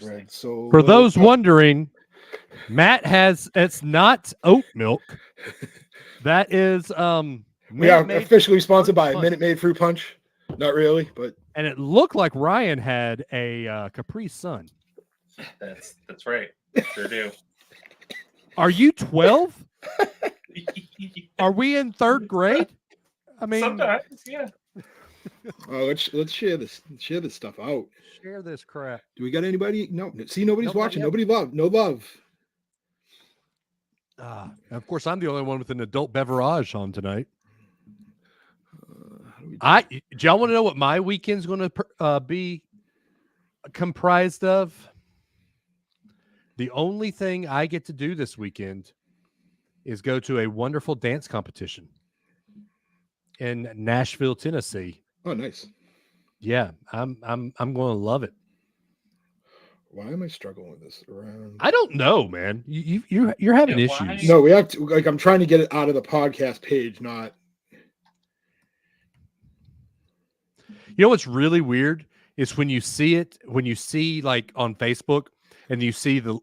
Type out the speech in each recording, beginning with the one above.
Red Solo. For those wondering, Matt it's not oat milk. That is we are officially sponsored by Minute Maid Fruit Punch. Not really, but and it looked like Ryan had a Capri Sun. That's right. Sure do. Are you 12? Are we in third grade? I mean, sometimes, yeah. Oh, let's share this stuff out. Share this crap. Do we got anybody? No. See, nobody's watching. Nobody love. No love. Of course, I'm the only one with an adult beverage on tonight. Do y'all want to know what my weekend's going to be comprised of? The only thing I get to do this weekend is go to a wonderful dance competition in Nashville, Tennessee. Oh, nice. Yeah, I'm going to love it. Why am I struggling with this around? I don't know, man. You're having issues. No, we have to. Like, I'm trying to get it out of the podcast page, not. You know what's really weird is when you see like on Facebook and you see the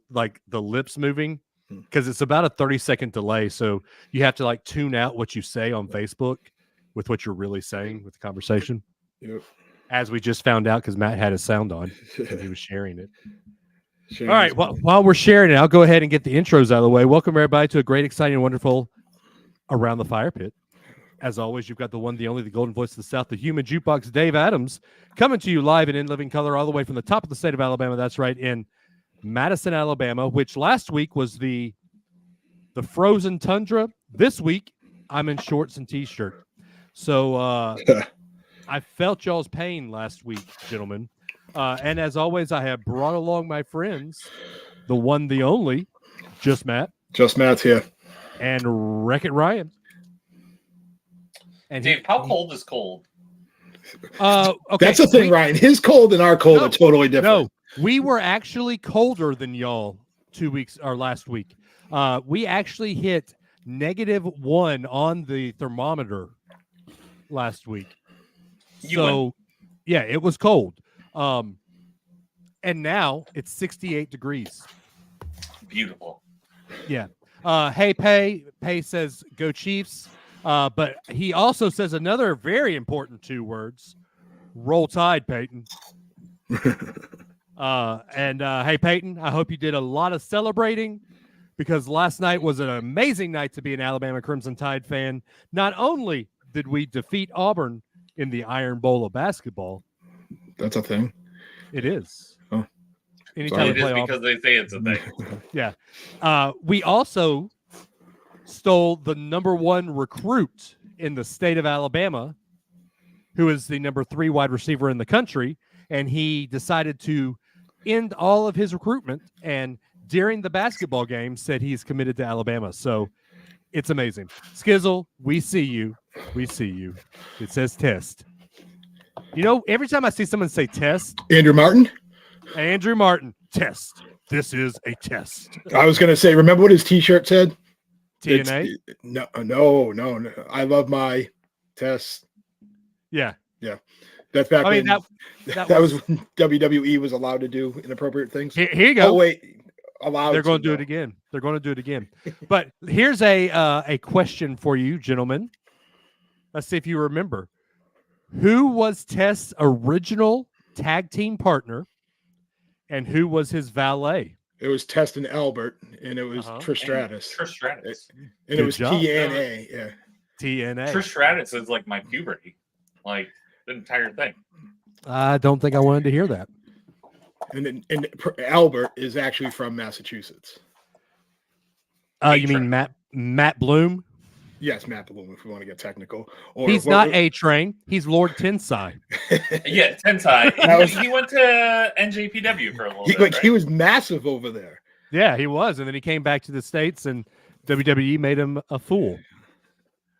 lips moving, because it's about a 30-second delay. So you have to like tune out what you say on Facebook with what you're really saying with the conversation. Yep. As we just found out, because Matt had his sound on and he was sharing it. All right. Well, while we're sharing it, I'll go ahead and get the intros out of the way. Welcome everybody to a great, exciting, wonderful Around the Fire Pit. As always, you've got the one, the only, the golden voice of the South, the human jukebox, Dave Adams, coming to you live and in living color all the way from the top of the state of Alabama. That's right, in Madison, Alabama, which last week was the frozen tundra. This week, I'm in shorts and T-shirt. So I felt y'all's pain last week, gentlemen. And as always, I have brought along my friends, the one, the only, Just Matt. Just Matt's here. And Wreck-It Ryan. And Dave, how cold is cold? Okay, that's the thing, Ryan. His cold and our cold are totally different. No, we were actually colder than y'all 2 weeks or last week. We actually hit -1 on the thermometer last week. Yeah, it was cold. And now it's 68 degrees. Beautiful. Yeah. Hey, Pay says go Chiefs. But he also says another very important 2 words: roll tide, Peyton. Hey, Peyton, I hope you did a lot of celebrating, because last night was an amazing night to be an Alabama Crimson Tide fan. Not only did we defeat Auburn in the Iron Bowl of basketball. That's a thing. It is. Oh. Anytime it is because Auburn, they say it's a thing. Yeah. We also stole the #1 recruit in the state of Alabama, who is the #3 wide receiver in the country, and he decided to end all of his recruitment, and during the basketball game said he's committed to Alabama. So it's amazing. Skizzle, we see you. We see you. It says test. You know, every time I see someone say test. Andrew Martin, test. This is a test. I was going to say, remember what his T-shirt said? TNA? No. I love my test. Yeah. That's back when that was when WWE was allowed to do inappropriate things. Here you go. Oh, wait. Allowed. They're going to do it again. They're going to do it again. But here's a question for you, gentlemen. Let's see if you remember. Who was Test's original tag team partner, and who was his valet? It was Test and Albert, and it was Trish Stratus. And it was TNA. Yeah. TNA. Trish Stratus is like my puberty, like the entire thing. I don't think I wanted to hear that. And Albert is actually from Massachusetts. You mean Matt Bloom? Yes, Matt Bloom, if we want to get technical. He's not A-Train. He's Lord Tensai. Yeah, Tensai. He went to NJPW for a little bit. Like, right? He was massive over there. Yeah, he was. And then he came back to the States, and WWE made him a fool.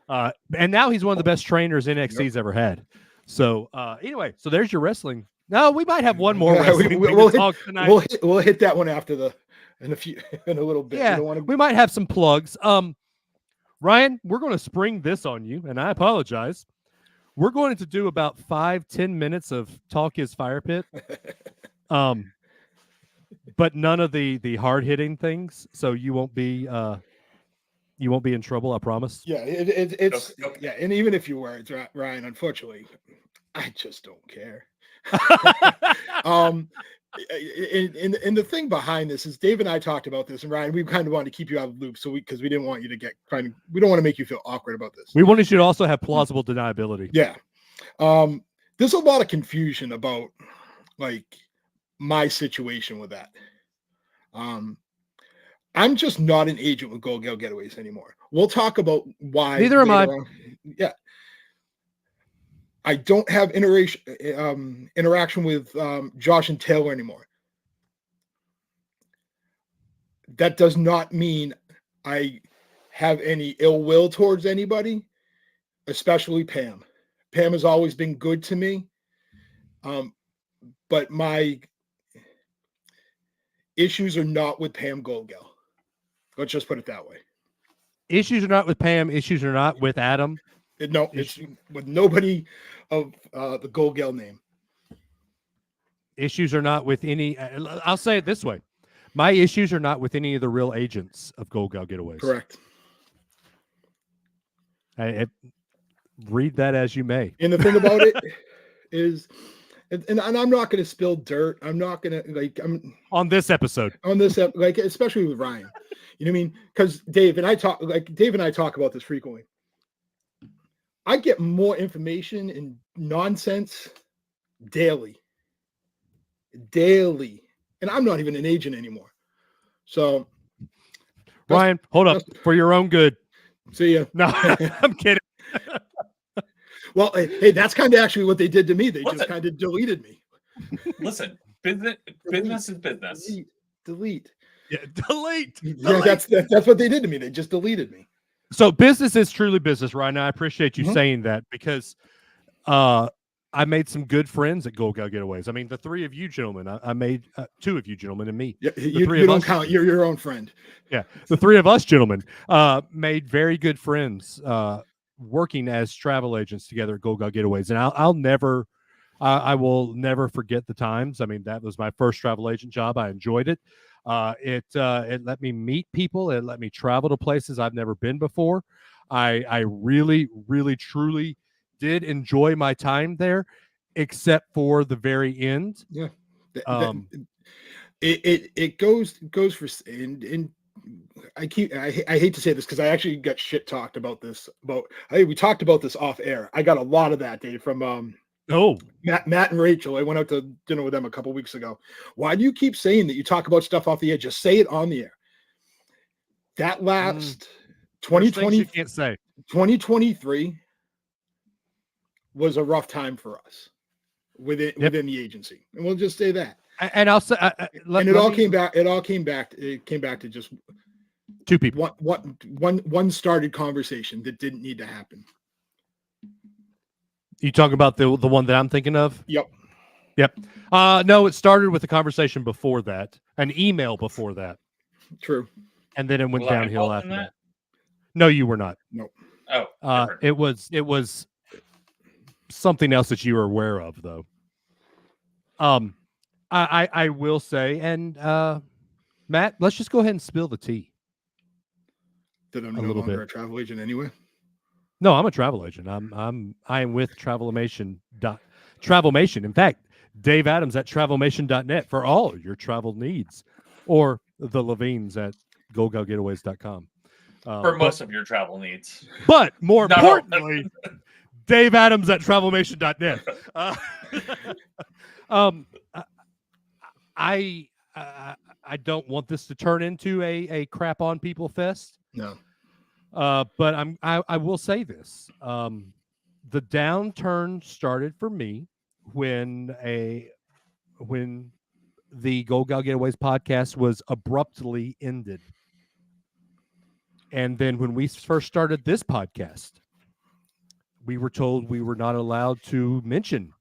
And now he's one of the best trainers NXT's ever had. So anyway, so there's your wrestling. No, we might have one more wrestling talk tonight. We'll hit that one after in a little bit. Yeah, we might have some plugs. Ryan, we're going to spring this on you, and I apologize. We're going to do about 5-10 minutes of Talk Is Fire Pit. but none of the hard hitting things. So you won't be in trouble. I promise. Yeah, it's yeah, and even if you were, Ryan, unfortunately, I just don't care. And the thing behind this is Dave and I talked about this, and Ryan, we kind of wanted to keep you out of the loop, because we didn't want you to we don't want to make you feel awkward about this. We wanted you to also have plausible deniability. Yeah. There's a lot of confusion about like my situation with that. I'm just not an agent with Gold Gal Getaways anymore. We'll talk about why. Neither am I. Yeah. I don't have interaction with Josh and Taylor anymore. That does not mean I have any ill will towards anybody, especially Pam. Pam has always been good to me. But my issues are not with Pam Goldgal. Let's just put it that way. Issues are not with Pam. Issues are not with Adam. No, it's with nobody of the Goldgal name. Issues are not with any. I'll say it this way: my issues are not with any of the real agents of Goldgal Getaways. Correct. Read that as you may. And the thing about it is, and I'm not going to spill dirt. I'm not going to I'm on this episode. Especially with Ryan. You know what I mean? Because Dave and I talk about this frequently. I get more information and nonsense daily, and I'm not even an agent anymore. So, Ryan, hold up for your own good. See ya. No, I'm kidding. Well, hey, that's kind of actually what they did to me. They just kind of deleted me. Listen, business is business. Delete. Yeah, delete. Yeah, that's what they did to me. They just deleted me. So business is truly business, Ryan. I appreciate you saying that, because I made some good friends at Goldgal Getaways. I mean, the three of you gentlemen, I made two of you gentlemen and me. Yeah, you don't count. You're your own friend. Yeah, the three of us gentlemen made very good friends working as travel agents together at Goldgal Getaways, and I will never forget the times. I mean, that was my first travel agent job. I enjoyed it. It let me meet people. It let me travel to places I've never been before. I really, really, truly did enjoy my time there, except for the very end. Yeah. It goes for, and I hate to say this because I actually got shit talked about this. We talked about this off air. I got a lot of that, Dave, from Matt and Rachel. I went out to dinner with them a couple weeks ago. Why do you keep saying that you talk about stuff off the air? Just say it on the air. That last 2020, you can't say 2023 was a rough time for us within the agency, and we'll just say that. And I'll say, It came back to just two people. One started conversation that didn't need to happen. You talking about the one that I'm thinking of? Yep. No, it started with a conversation before that, an email before that. True. And then it went downhill after that. No, you were not. No. Oh. It was something else that you were aware of, though. I will say, and Matt, let's just go ahead and spill the tea. That I'm no longer a travel agent anyway. No, I'm a travel agent. I am with Travelmation. In fact, Dave Adams at Travelmation.net for all your travel needs, or the Levines at GoGoGetaways.com. For most of your travel needs. But more importantly, Dave Adams at Travelmation.net. I don't want this to turn into a crap on people fest. No. But I will say this. The downturn started for me when the Goldgal Getaways podcast was abruptly ended. And then when we first started this podcast, we were told we were not allowed to mention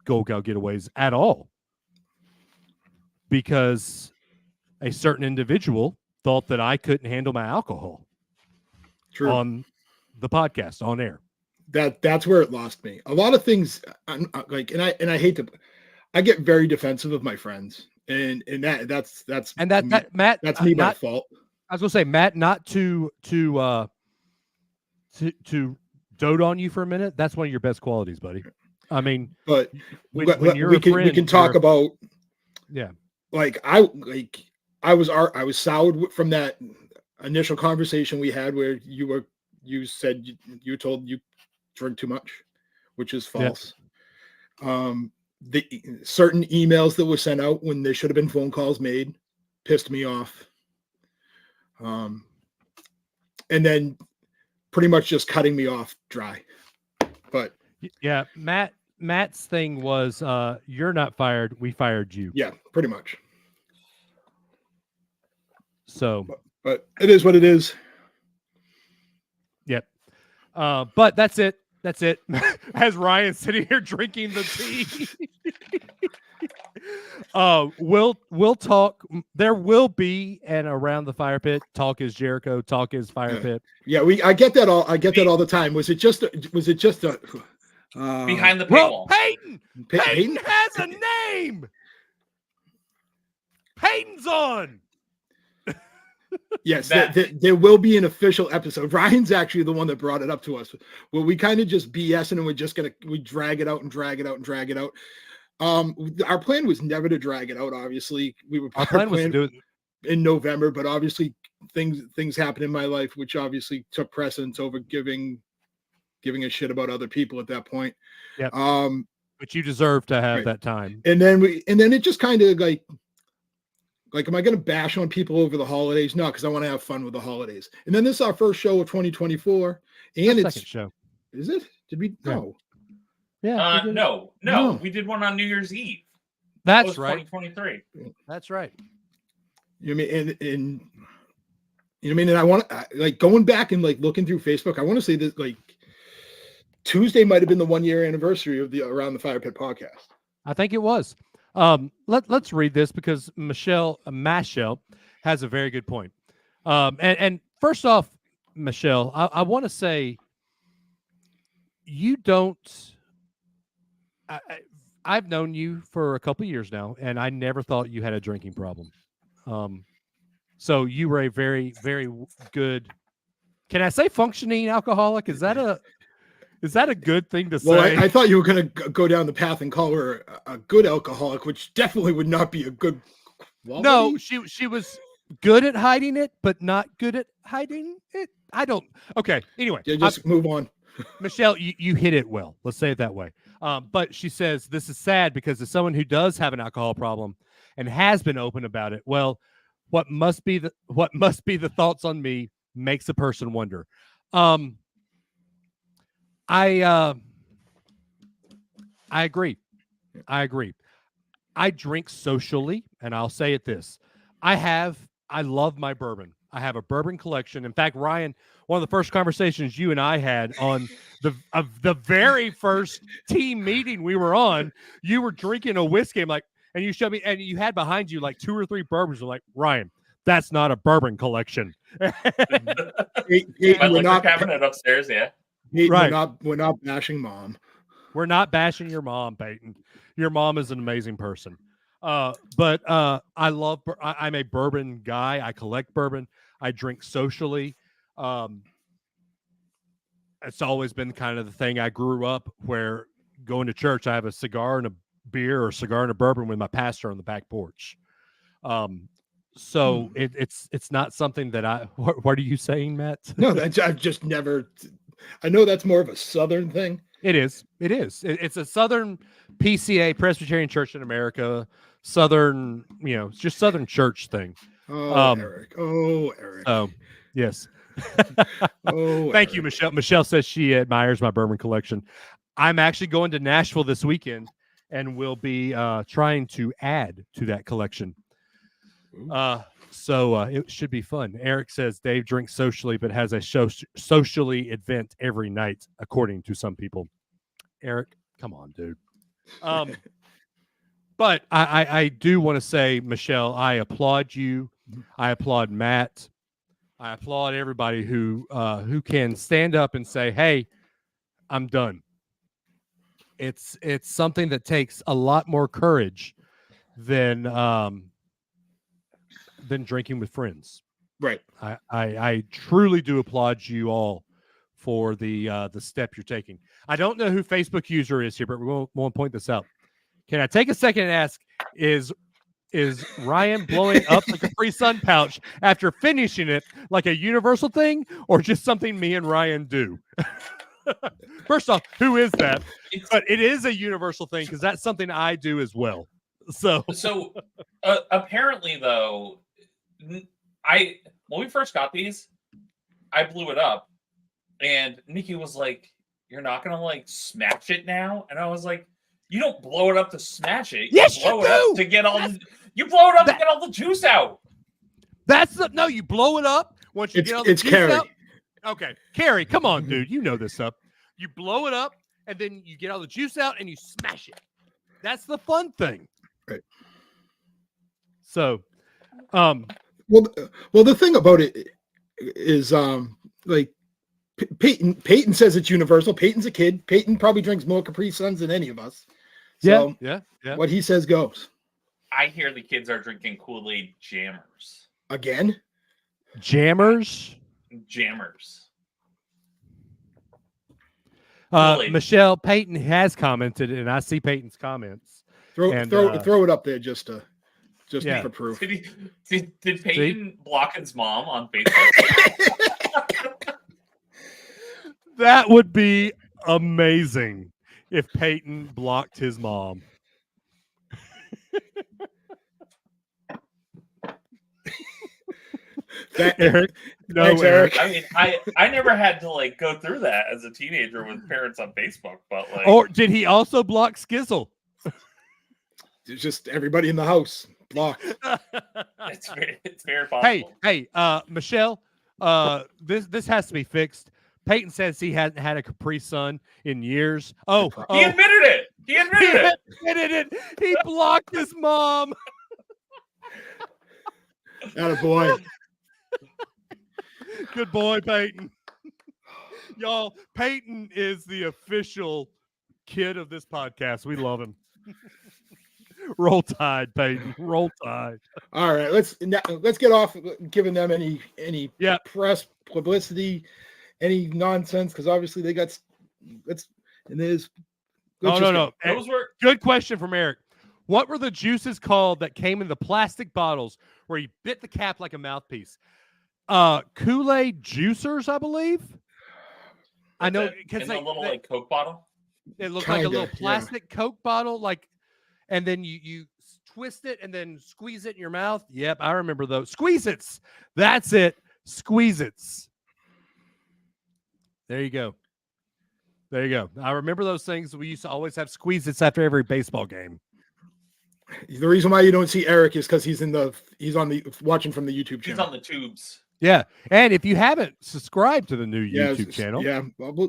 Goldgal Getaways at all, because a certain individual thought that I couldn't handle my alcohol. True. On the podcast, on air. That's where it lost me. A lot of things, I hate to, I get very defensive of my friends, and that's Matt, that's me by fault. I was gonna say, Matt, not to dote on you for a minute. That's one of your best qualities, buddy. I mean, but when you're we can talk about, yeah. Like I was soured from that initial conversation we had where you said you told you drink too much, which is false. Yep. The certain emails that were sent out when there should have been phone calls made pissed me off. And then pretty much just cutting me off dry. But yeah, Matt's thing was you're not fired, we fired you. Yeah, pretty much. So but it is what it is. Yep. But that's it. That's it. As Ryan sitting here drinking the tea. We'll talk. There will be an Around the Fire Pit. Talk is Jericho. Talk is Fire Pit. Yeah, I get that all. I get that all the time. Was it just a behind the paywall? Peyton has a name. Peyton's on. Yes, there will be an official episode. Ryan's actually the one that brought it up to us. Well, we kind of just BSing and we drag it out and drag it out and drag it out. Our plan was never to drag it out. Obviously, our plan was to do it in November, but obviously things happened in my life, which obviously took precedence over giving a shit about other people at that point. Yeah. But you deserve to have that time. And then it just kind of like, am I going to bash on people over the holidays? No, because I want to have fun with the holidays. And then this is our first show of 2024, and it's second show. Is it? Did we? No. Yeah. No. We did one on New Year's Eve. That's right. 2023. That's right. You know what I mean? And you know what I mean? And I want like going back and like looking through Facebook. I want to say that like Tuesday might have been the 1-year anniversary of the Around the Fire Pit podcast. I think it was. Let's read this because Michelle has a very good point. And first off, Michelle, I want to say you don't. I've known you for a couple of years now, and I never thought you had a drinking problem. So you were a very, very good. Can I say functioning alcoholic? Is that a good thing to say? Well, I thought you were going to go down the path and call her a good alcoholic, which definitely would not be a good quality. No, she was good at hiding it, but not good at hiding it. I don't. Okay. Anyway, yeah, just move on. Michelle, you hit it well. Let's say it that way. But she says this is sad because as someone who does have an alcohol problem and has been open about it, well, what must be the thoughts on me makes a person wonder. I agree. I drink socially, and I'll say it this. I love my bourbon. I have a bourbon collection. In fact, Ryan, one of the first conversations you and I had on the very first team meeting we were on, you were drinking a whiskey. I'm like, and you showed me, and you had behind you like 2 or 3 bourbons. You're like, Ryan, that's not a bourbon collection. My liquor cabinet upstairs, yeah. Right. We're not bashing mom. We're not bashing your mom, Peyton. Your mom is an amazing person. But I'm a bourbon guy. I collect bourbon. I drink socially. It's always been kind of the thing. I grew up where going to church, I have a cigar and a beer or a cigar and a bourbon with my pastor on the back porch. So it's not something that what are you saying, Matt? No, I've just never. I know that's more of a Southern thing. It is. It's a Southern PCA, Presbyterian Church in America, Southern, it's just Southern church thing. Eric. Yes. Thank Eric. You, Michelle. Michelle says she admires my bourbon collection. I'm actually going to Nashville this weekend and will be trying to add to that collection. So it should be fun. Eric says Dave drinks socially, but has a socially event every night, according to some people. Eric, come on, dude. But I do want to say, Michelle, I applaud you. I applaud Matt. I applaud everybody who can stand up and say, "Hey, I'm done." It's something that takes a lot more courage than drinking with friends. Right. I truly do applaud you all for the step you're taking. I don't know who Facebook user is here, but we're going to point this out. Can I take a second and ask, is Ryan blowing up the Capri Sun pouch after finishing it like a universal thing, or just something me and Ryan do? First off, who is that? But it is a universal thing because that's something I do as well. So apparently, though, when we first got these, I blew it up, and Nikki was like, "You're not gonna like smash it now?" And I was like, "You don't blow it up to smash it. Yes, you blow you it do. Up to get all you blow it up to get all the juice out." You blow it up once you get all the juice Carrie. out. Okay, Carrie, come on, dude. You know this stuff. You blow it up, and then you get all the juice out, and you smash it. That's the fun thing. Right. So, well, the thing about it is, like Peyton says it's universal. Peyton's a kid. Peyton probably drinks more Capri Suns than any of us. So yeah. What he says goes. I hear the kids are drinking Kool-Aid jammers. Again? Jammers. Michelle, Peyton has commented, and I see Peyton's comments. Throw it up there just for proof. Did Peyton block his mom on Facebook? That would be amazing if Peyton blocked his mom. Eric, thanks, Eric. I mean, I never had to like go through that as a teenager with parents on Facebook, but like, or did he also block Skizzle? It's just everybody in the house blocked. It's very possible. Hey, Michelle, this has to be fixed. Peyton says he hasn't had a Capri Sun in years. He admitted it. He admitted it. He blocked his mom. Attaboy. Good boy, Peyton. Y'all, Peyton is the official kid of this podcast. We love him. Roll Tide, Peyton. Roll Tide. All right, let's get off giving them any press publicity, any nonsense, because obviously they got. No. Those were good question from Eric. What were the juices called that came in the plastic bottles where you bit the cap like a mouthpiece? Kool-Aid juicers, I believe. I know because a little like Coke bottle. It looked like a little plastic Coke bottle, and then you twist it and then squeeze it in your mouth. Yep, I remember those. Squeeze-Its. That's it. Squeeze-Its. There you go. I remember those things. We used to always have Squeeze-Its after every baseball game. The reason why you don't see Eric is because he's watching from the YouTube channel. He's on the tubes. Yeah, and if you haven't subscribed to the new YouTube channel,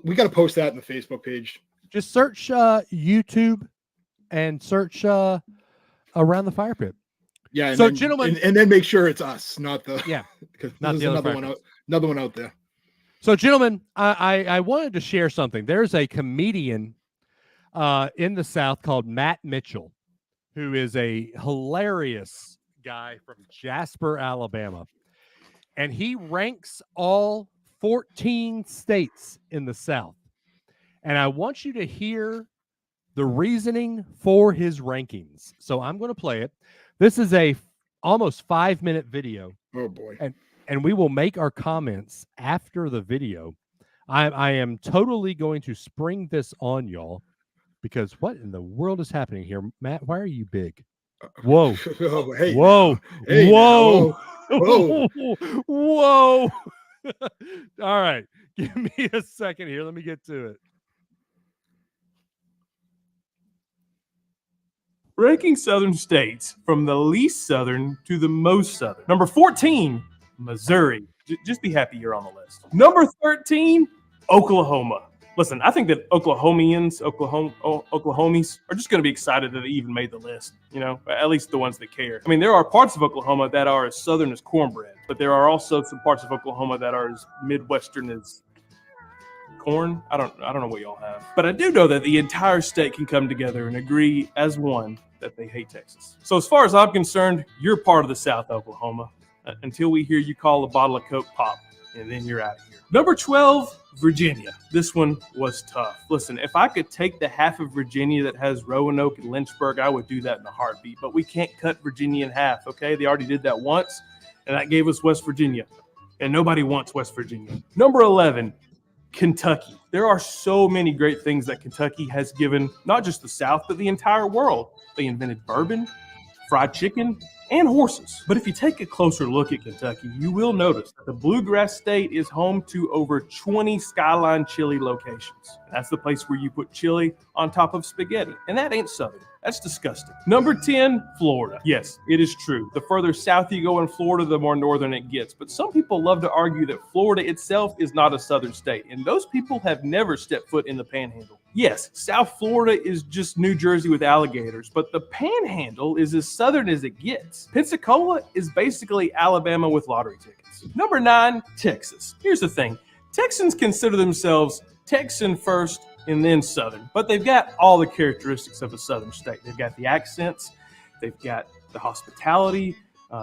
we got to post that in the Facebook page. Just search YouTube and search Around the Fire Pit. Yeah. So, gentlemen, and then make sure it's us, not the because there's another one out there. So, gentlemen, I wanted to share something. There's a comedian in the South called Matt Mitchell, who is a hilarious guy from Jasper, Alabama. And he ranks all 14 states in the South. And I want you to hear the reasoning for his rankings. So I'm going to play it. This is a almost 5-minute video. Oh, boy. And we will make our comments after the video. I am totally going to spring this on y'all because what in the world is happening here? Matt, why are you big? Whoa. Oh, hey, whoa. Hey, whoa. Whoa. Whoa. All right. Give me a second here. Let me get to it. Ranking southern states from the least southern to the most southern. Number 14, Missouri. Just be happy you're on the list. Number 13, Oklahoma. Listen, I think that Oklahomians are just going to be excited that they even made the list, at least the ones that care. I mean, there are parts of Oklahoma that are as southern as cornbread, but there are also some parts of Oklahoma that are as Midwestern as corn. I don't know what y'all have. But I do know that the entire state can come together and agree as one that they hate Texas. So as far as I'm concerned, you're part of the South, Oklahoma, until we hear you call a bottle of Coke pop, and then you're out of here. Number 12, Virginia. This one was tough. Listen, if I could take the half of Virginia that has Roanoke and Lynchburg, I would do that in a heartbeat. But we can't cut Virginia in half, okay? They already did that once, and that gave us West Virginia. And nobody wants West Virginia. Number 11, Kentucky. There are so many great things that Kentucky has given, not just the South, but the entire world. They invented bourbon, fried chicken, and horses. But if you take a closer look at Kentucky, you will notice that the Bluegrass State is home to over 20 Skyline chili locations. That's the place where you put chili on top of spaghetti. And that ain't Southern. That's disgusting. Number 10, Florida. Yes, it is true. The further south you go in Florida, the more northern it gets. But some people love to argue that Florida itself is not a southern state. And those people have never stepped foot in the Panhandle. Yes, South Florida is just New Jersey with alligators, but the Panhandle is as southern as it gets. Pensacola is basically Alabama with lottery tickets. Number 9, Texas. Here's the thing. Texans consider themselves Texan first and then Southern, but they've got all the characteristics of a Southern state. They've got the accents, they've got the hospitality,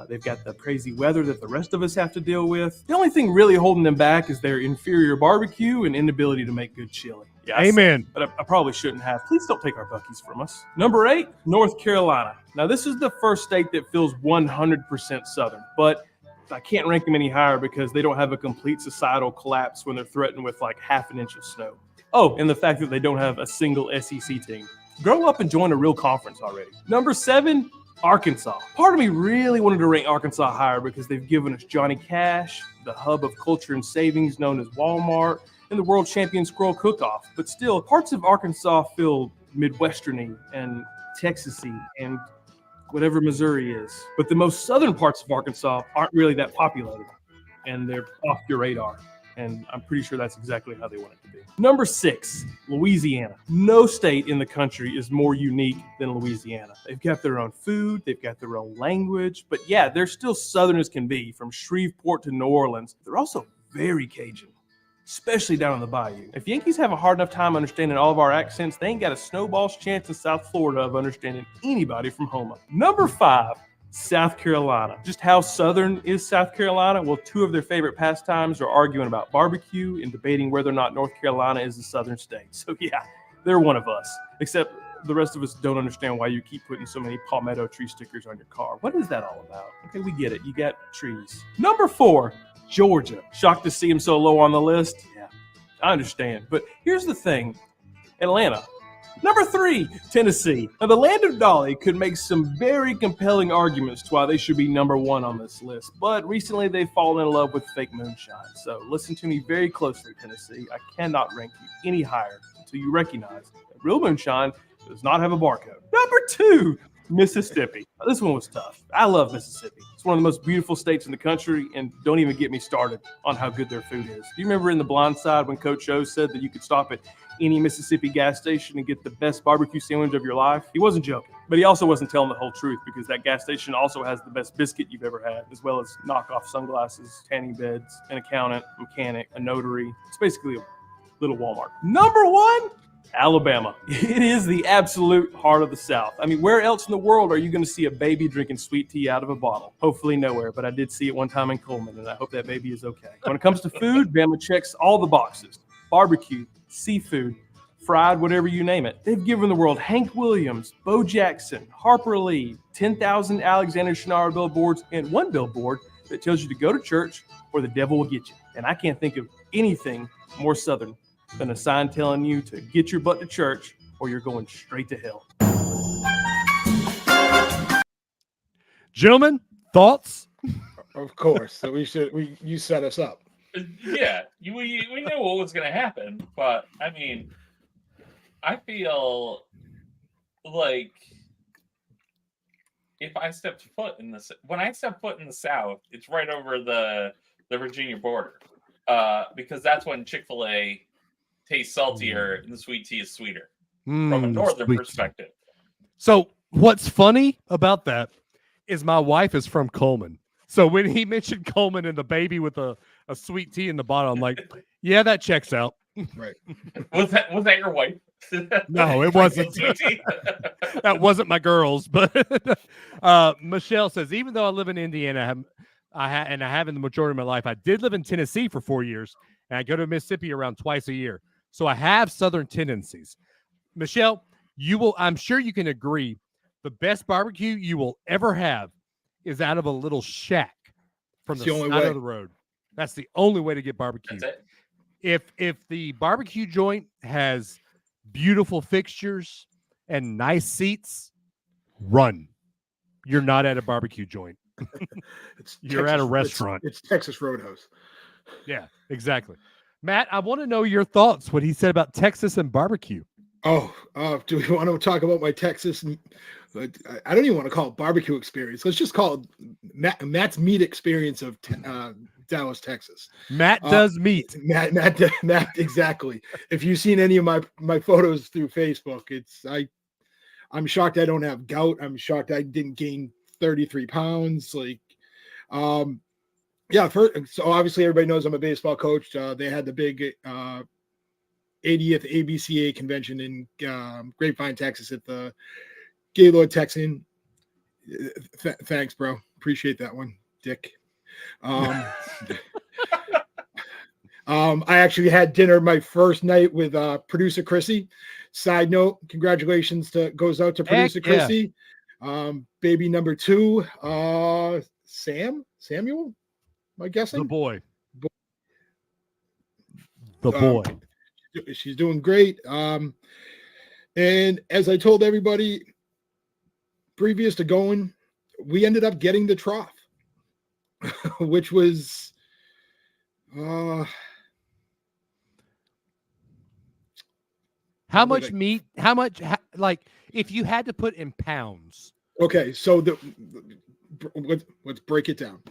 they've got the crazy weather that the rest of us have to deal with. The only thing really holding them back is their inferior barbecue and inability to make good chili. Yeah, Amen. But I probably shouldn't have. Please don't take our Buc-ee's from us. Number 8, North Carolina. Now, this is the first state that feels 100% Southern, but I can't rank them any higher because they don't have a complete societal collapse when they're threatened with like half an inch of snow. Oh, and the fact that they don't have a single SEC team. Grow up and join a real conference already. Number 7, Arkansas. Part of me really wanted to rank Arkansas higher because they've given us Johnny Cash, the hub of culture and savings known as Walmart, and the World Champion Squirrel Cook-Off. But still, parts of Arkansas feel Midwesterny and Texasy and whatever Missouri is. But the most southern parts of Arkansas aren't really that populated, and they're off your radar. And I'm pretty sure that's exactly how they want it to be. Number 6, Louisiana. No state in the country is more unique than Louisiana. They've got their own food, they've got their own language, but yeah, they're still southern as can be, from Shreveport to New Orleans. They're also very Cajun, especially down in the bayou. If Yankees have a hard enough time understanding all of our accents, they ain't got a snowball's chance in South Florida of understanding anybody from Houma. Number 5, South Carolina. Just how southern is South Carolina? Well, 2 of their favorite pastimes are arguing about barbecue and debating whether or not North Carolina is a southern state. So yeah, they're one of us, except the rest of us don't understand why you keep putting so many palmetto tree stickers on your car. What is that all about? Okay, we get it. You got trees. Number 4, Georgia. Shocked to see him so low on the list? Yeah, I understand. But here's the thing. Atlanta. Number 3, Tennessee. Now, the land of Dolly could make some very compelling arguments to why they should be number 1 on this list, but recently they've fallen in love with fake moonshine. So listen to me very closely, Tennessee. I cannot rank you any higher until you recognize that real moonshine does not have a barcode. Number 2, Mississippi. Now, this one was tough. I love Mississippi. It's one of the most beautiful states in the country, and don't even get me started on how good their food is. Do you remember in The Blind Side when Coach O said that you could stop at any Mississippi gas station and get the best barbecue sandwich of your life? He wasn't joking, but he also wasn't telling the whole truth because that gas station also has the best biscuit you've ever had, as well as knockoff sunglasses, tanning beds, an accountant, mechanic, a notary. It's basically a little Walmart. Number 1, Alabama. It is the absolute heart of the South. I mean, where else in the world are you going to see a baby drinking sweet tea out of a bottle? Hopefully nowhere, but I did see it one time in Coleman, and I hope that baby is okay. When it comes to food, Bama checks all the boxes. Barbecue, seafood, fried, whatever you name it. They've given the world Hank Williams, Bo Jackson, Harper Lee, 10,000 Alexander Shannara billboards, and 1 billboard that tells you to go to church or the devil will get you. And I can't think of anything more southern than a sign telling you to get your butt to church or you're going straight to hell. Gentlemen, thoughts? Of course. So you set us up. Yeah, we knew what was going to happen, but I mean, I feel like if I stepped foot in when I step foot in the South, it's right over the Virginia border, because that's when Chick-fil-A tastes saltier and the sweet tea is sweeter from a northern perspective. So what's funny about that is my wife is from Coleman. So when he mentioned Coleman and the baby with a sweet tea in the bottle, I'm like, yeah, that checks out. Right. Was that your wife? No, it wasn't. That wasn't my girls. But Michelle says, even though I live in Indiana, I have in the majority of my life, I did live in Tennessee for 4 years, and I go to Mississippi around twice a year. So I have Southern tendencies. Michelle, I'm sure you can agree, the best barbecue you will ever have is out of a little shack from the side of the road. That's the only way to get barbecue. That's it. If the barbecue joint has beautiful fixtures and nice seats, run. You're not at a barbecue joint. You're at a restaurant. It's Texas Roadhouse. Yeah, exactly. Matt, I want to know your thoughts, what he said about Texas and barbecue. Oh, do we want to talk about my Texas? I don't even want to call it barbecue experience. Let's just call it Matt's meat experience of Dallas, Texas. Matt does meat. Matt, exactly. If you've seen any of my photos through Facebook, I'm shocked I don't have gout. I'm shocked I didn't gain 33 pounds. So obviously everybody knows I'm a baseball coach. They had the big 80th ABCA convention in Grapevine, Texas at the Gaylord Texan. Thanks, bro. Appreciate that one, Dick. I actually had dinner my first night with producer Chrissy. Side note, congratulations goes out to producer Chrissy. Baby number 2, Samuel, am I guessing? The boy. The boy. She's doing great. And as I told everybody previous to going, we ended up getting the trough, which was how much meat? How much? Like, if you had to put in pounds. Okay, so let's break it down.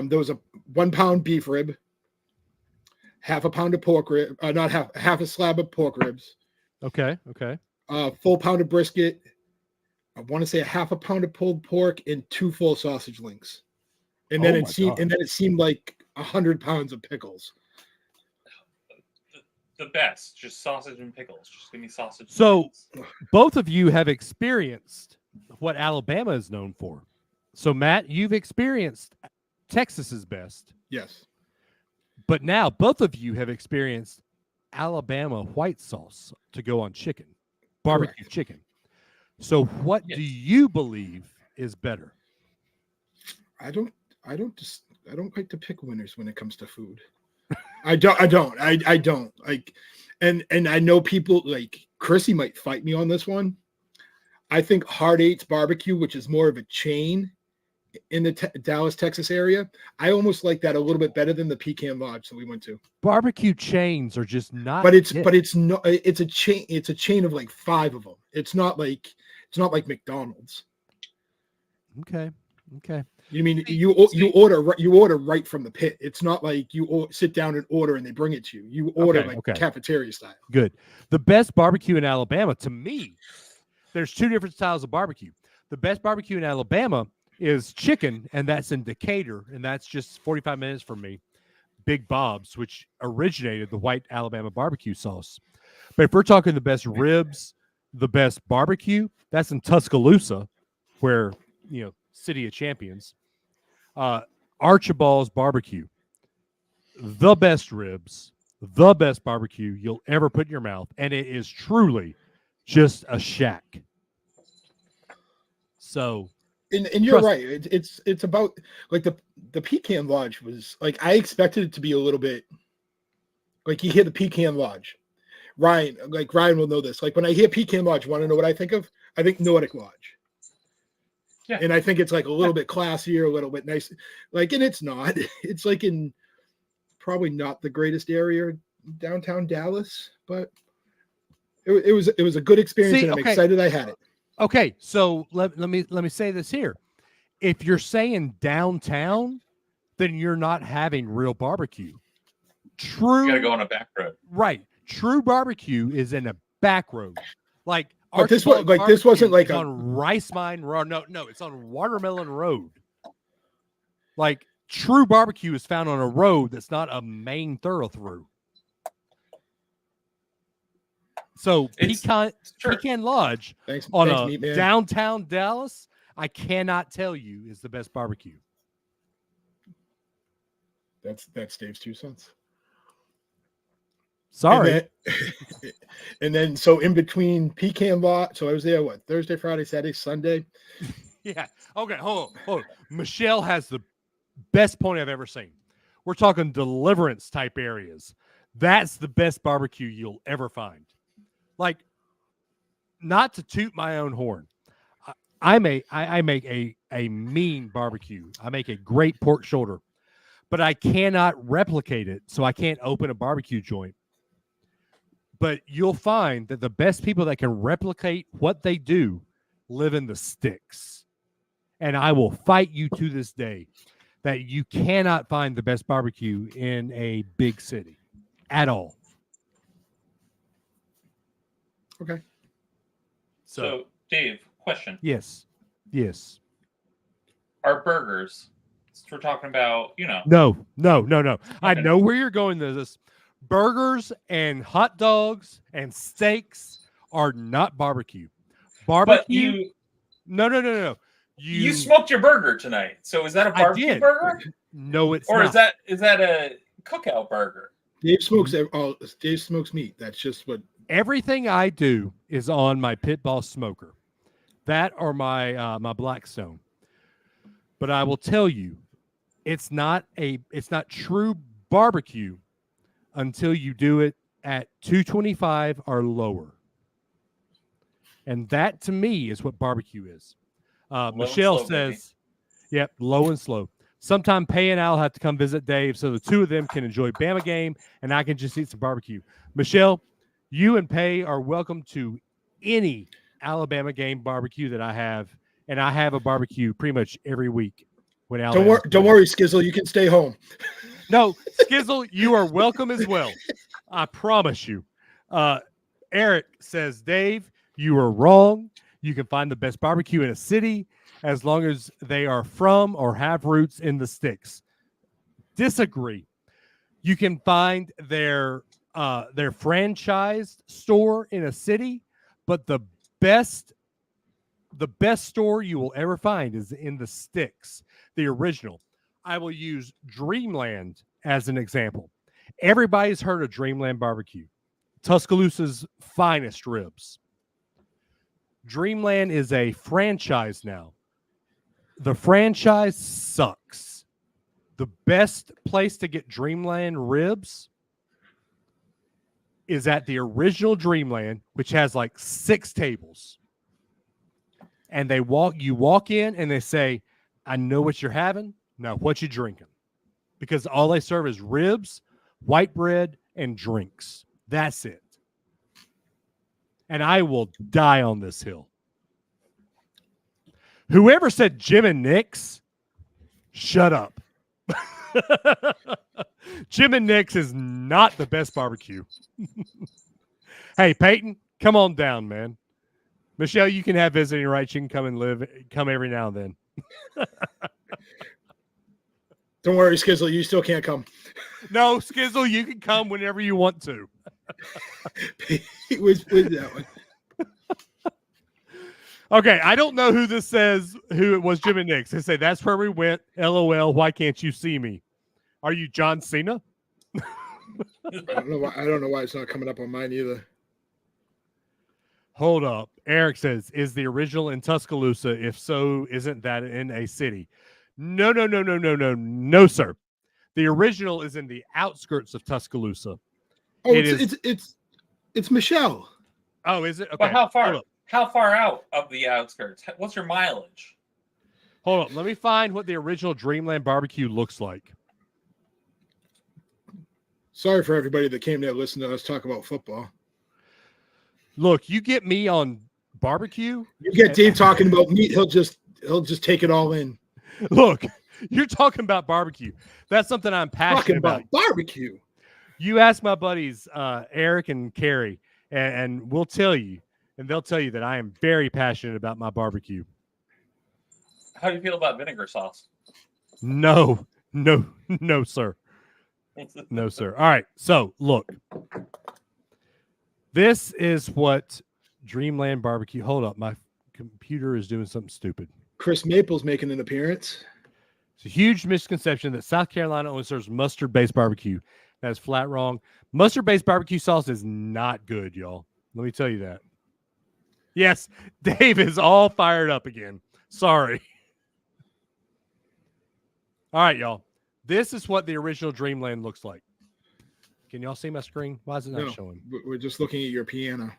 There was a 1 pound beef rib, half a pound of pork rib, not half a slab of pork ribs. Okay. Full pound of brisket. I want to say a half a pound of pulled pork and 2 full sausage links. And then it seemed like 100 pounds of pickles. The best, just sausage and pickles. Just give me sausage. So both of you have experienced what Alabama is known for. So Matt, you've experienced Texas's best. Yes. But now both of you have experienced Alabama white sauce to go on chicken, barbecue chicken. So what do you believe is better? I don't like to pick winners when it comes to food. I don't like, and I know people like Chrissy might fight me on this one. I think Hard Eight's Barbecue, which is more of a chain in the Dallas, Texas area, I almost like that a little bit better than the Pecan Lodge that we went to. Barbecue chains are just not. But it's not. It's a chain. It's a chain of like 5 of them. It's not like McDonald's. Okay. You mean you order right from the pit? It's not like you sit down and order and they bring it to you. You order cafeteria style. Good. The best barbecue in Alabama, to me, there's 2 different styles of barbecue. The best barbecue in Alabama is chicken, and that's in Decatur, and that's just 45 minutes from me. Big Bob's, which originated the white Alabama barbecue sauce. But if we're talking the best ribs, the best barbecue, that's in Tuscaloosa, where, City of Champions. Archibald's Barbecue. The best ribs, the best barbecue you'll ever put in your mouth, and it is truly just a shack. So, and you're right. It's about like the Pecan Lodge was like, I expected it to be a little bit like, you hear the Pecan Lodge. Ryan will know this. Like, when I hear Pecan Lodge, want to know what I think of? I think Nordic Lodge. Yeah. And I think it's like a little bit classier, a little bit nice. Like, and it's not. It's like in probably not the greatest area downtown Dallas, but it was a good experience, and I'm excited I had it. Okay, so let me say this here. If you're saying downtown, then you're not having real barbecue. True. You gotta go on a back road. Right. True barbecue is in a back road. Like, but this wasn't like on Rice Mine Road. No, it's on Watermelon Road. Like, true barbecue is found on a road that's not a main thoroughfare. So It's Pecan Lodge Thanks, on Meat Man. downtown Dallas, I cannot tell you is the best barbecue. That's Dave's 2 cents. Sorry. And then so in between Pecan Lot, so I was there Thursday, Friday, Saturday, Sunday. Yeah. Okay. Hold on. Michelle has the best point I've ever seen. We're talking Deliverance type areas. That's the best barbecue you'll ever find. Like, not to toot my own horn, I make a mean barbecue. I make a great pork shoulder, but I cannot replicate it. So I can't open a barbecue joint. But you'll find that the best people that can replicate what they do live in the sticks. And I will fight you to this day that you cannot find the best barbecue in a big city at all. Okay. So Dave, question. Yes. Are burgers, since we're talking about, No. Okay. I know where you're going with this. Burgers and hot dogs and steaks are not barbecue. Barbecue. No. You smoked your burger tonight. So is that a barbecue burger? No, it's or not. is that a cookout burger? Dave smokes meat. That's just what everything I do is on my Pit Boss smoker. That or my Blackstone. But I will tell you, it's not true barbecue until you do it at 225 or lower. And that to me is what barbecue is. Michelle says, yep, low and slow. Sometime Pay and Al have to come visit Dave so the two of them can enjoy Bama game and I can just eat some barbecue. Michelle, you and Pay are welcome to any Alabama game barbecue that I have. And I have a barbecue pretty much every week. When don't worry, Skizzle, you can stay home. No, Skizzle, you are welcome as well. I promise you. Eric says, Dave, you are wrong. You can find the best barbecue in a city as long as they are from or have roots in the sticks. Disagree. You can find their franchised store in a city, but the best store you will ever find is in the sticks, the original. I will use Dreamland as an example. Everybody's heard of Dreamland Barbecue, Tuscaloosa's finest ribs. Dreamland is a franchise now. The franchise sucks. The best place to get Dreamland ribs is at the original Dreamland, which has like 6 tables. And you walk in and they say, I know what you're having. Now, what you drinking? Because all they serve is ribs, white bread, and drinks. That's it. And I will die on this hill. Whoever said Jim and Nick's, shut up. Jim and Nick's is not the best barbecue. Hey, Peyton, come on down, man. Michelle, you can have visiting rights. You can come every now and then. Don't worry, Skizzle, you still can't come. No, Skizzle, you can come whenever you want to. with that one. Okay, I don't know who this says, who it was, Jim and Nick's. They say, that's where we went. LOL, why can't you see me? Are you John Cena? I don't know why it's not coming up on mine either. Hold up. Eric says, is the original in Tuscaloosa? If so, isn't that in a city? No, sir. The original is in the outskirts of Tuscaloosa. Oh, it's Michelle. Oh, is it? Okay. But how far out of the outskirts? What's your mileage? Hold on. Let me find what the original Dreamland Barbecue looks like. Sorry for everybody that came there to listen to us talk about football. Look, you get me on barbecue. You get Dave talking about meat, he'll just take it all in. Look, you're talking about barbecue. That's something I'm passionate about. Barbecue. You ask my buddies Eric and Carrie, and we'll tell you, and they'll tell you that I am very passionate about my barbecue. How do you feel about vinegar sauce? No, sir. No, sir. All right. So look, This is what Dreamland Barbecue. Hold up, my computer is doing something stupid. Chris Maple's making an appearance. It's a huge misconception that South Carolina only serves mustard-based barbecue. That's flat wrong. Mustard-based barbecue sauce is not good, y'all. Let me tell you that. Yes, Dave is all fired up again. Sorry. All right, y'all. This is what the original Dreamland looks like. Can y'all see my screen? Why is it not showing? We're just looking at your piano.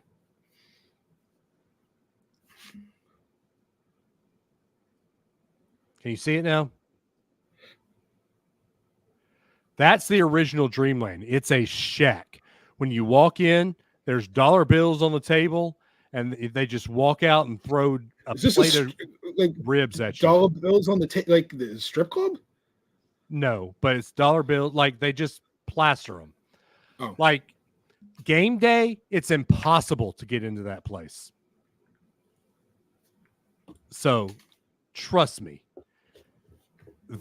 Can you see it now? That's the original Dreamland. It's a shack. When you walk in, there's dollar bills on the table, and they just walk out and throw a plate of ribs at you. Dollar bills on the table, like the strip club? No, but it's dollar bills. Like they just plaster them. Oh. Like game day, it's impossible to get into that place. So trust me.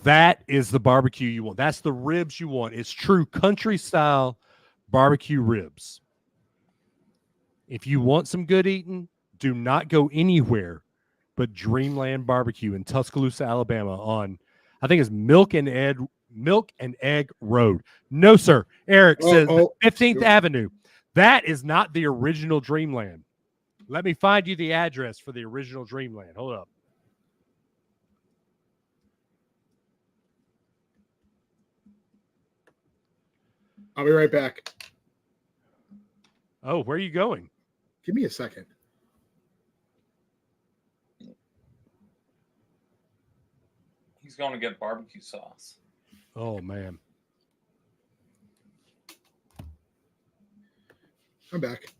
That is the barbecue you want. That's the ribs you want. It's true country style barbecue ribs. If you want some good eating, do not go anywhere but Dreamland Barbecue in Tuscaloosa, Alabama on, I think it's Milk and Egg Road. No, sir. Eric says 15th Avenue. That is not the original Dreamland. Let me find you the address for the original Dreamland. Hold up. I'll be right back. Oh, where are you going? Give me a second. He's going to get barbecue sauce. Oh, man. I'm back.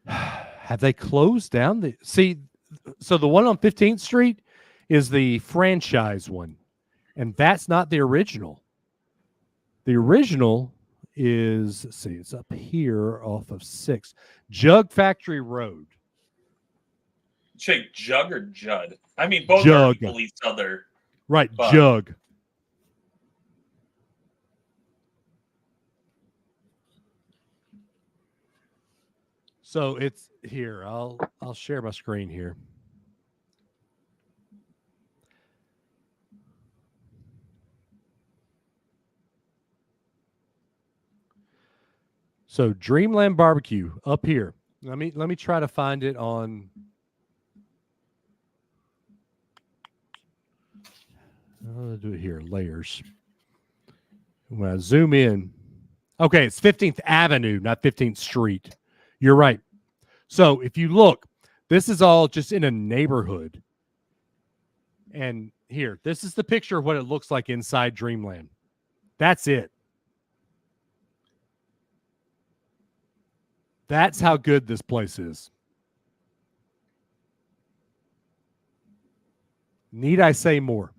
Have they closed down? So the one on 15th Street is the franchise one, and that's not the original. The original is, let's see, it's up here off of 6. Jug Factory Road. Shake Jug or Judd? I mean, both Jug. are equally other. Right, but... Jug. So it's here. I'll share my screen here. So Dreamland Barbecue up here. Let me try to find it on. I'll do it here. Layers. When I zoom in, okay, it's 15th Avenue, not 15th Street. You're right. So if you look, this is all just in a neighborhood. And here, this is the picture of what it looks like inside Dreamland. That's it. That's how good this place is. Need I say more?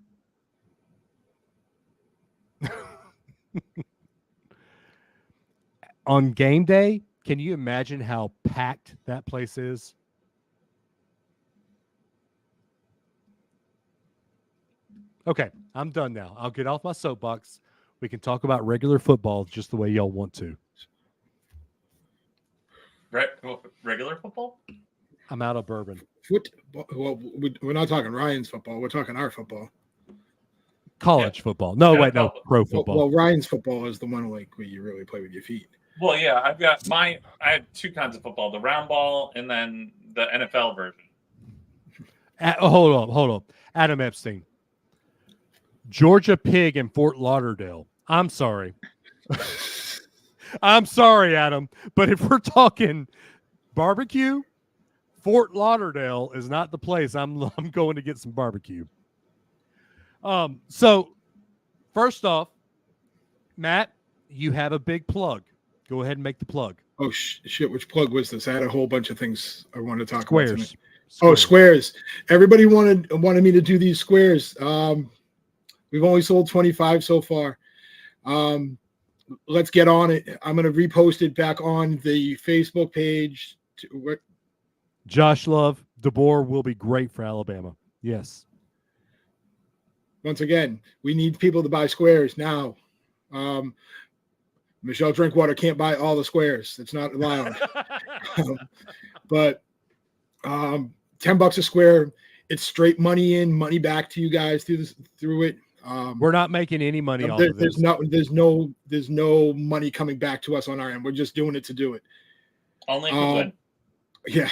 On game day, can you imagine how packed that place is? Okay, I'm done now. I'll get off my soapbox. We can talk about regular football just the way y'all want to. Regular football? I'm out of bourbon. Well, we're not talking Ryan's football. We're talking our football. College football. No, wait, no, pro football. Well, Ryan's football is the one like where you really play with your feet. Well, yeah, I have two kinds of football: the round ball and then the NFL version. Hold on. Adam Epstein. Georgia Pig in Fort Lauderdale. I'm sorry. I'm sorry, Adam. But if we're talking barbecue, Fort Lauderdale is not the place I'm going to get some barbecue. So first off, Matt, you have a big plug. Go ahead and make the plug. Oh shit! Which plug was this? I had a whole bunch of things I wanted to talk about tonight. Oh, squares! Everybody wanted me to do these squares. We've only sold 25 so far. Let's get on it. I'm going to repost it back on the Facebook page. Josh Love, DeBoer will be great for Alabama. Yes. Once again, we need people to buy squares now. Michelle Drinkwater can't buy all the squares. It's not allowed. But $10 a square. It's straight money in, money back to you guys through it. We're not making any money off of this. There's no money coming back to us on our end. We're just doing it to do it. Only if we win. Yeah.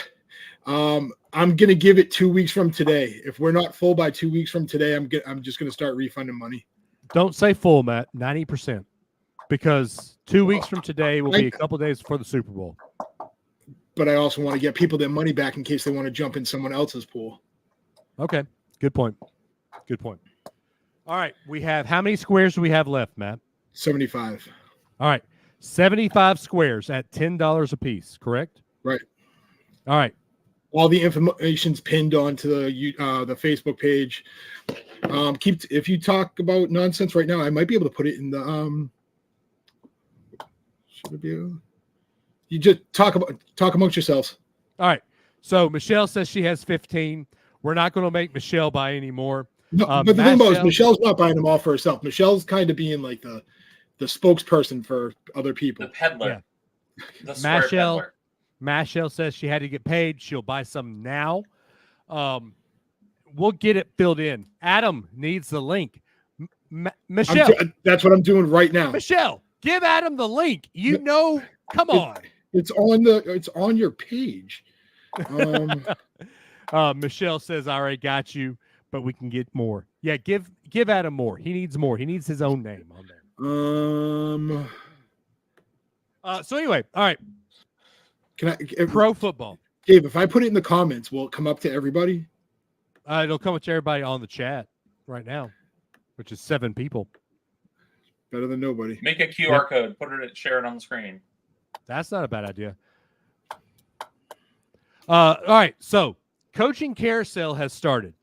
I'm gonna give it 2 weeks from today. If we're not full by 2 weeks from today, I'm just gonna start refunding money. Don't say full, Matt. 90%, because 2 weeks from today will be a couple days before the Super Bowl. But I also want to get people their money back in case they want to jump in someone else's pool. Okay, good point. Good point. All right, how many squares do we have left, Matt? 75. All right, 75 squares at $10 a piece, correct? Right. All right. All the information's pinned onto the Facebook page. If you talk about nonsense right now, I might be able to put it in the should I be able? You just talk amongst yourselves. All right. So Michelle says she has 15. We're not going to make Michelle buy any more. No, but the thing about it is Michelle's not buying them all for herself. Michelle's kind of being like the spokesperson for other people. The peddler. Yeah. The square peddler. Mashelle says she had to get paid. She'll buy some now. We'll get it filled in. Adam needs the link. Michelle. That's what I'm doing right now. Michelle, give Adam the link. Come on. It's on your page. Michelle says, I already got you, but we can get more. Yeah, give Adam more. He needs more. He needs his own name on there. So anyway, all right. Pro football. Dave, if I put it in the comments, will it come up to everybody? It'll come up to everybody on the chat right now, which is 7 people. Better than nobody. Make a QR code, share it on the screen. That's not a bad idea. All right, so coaching carousel has started.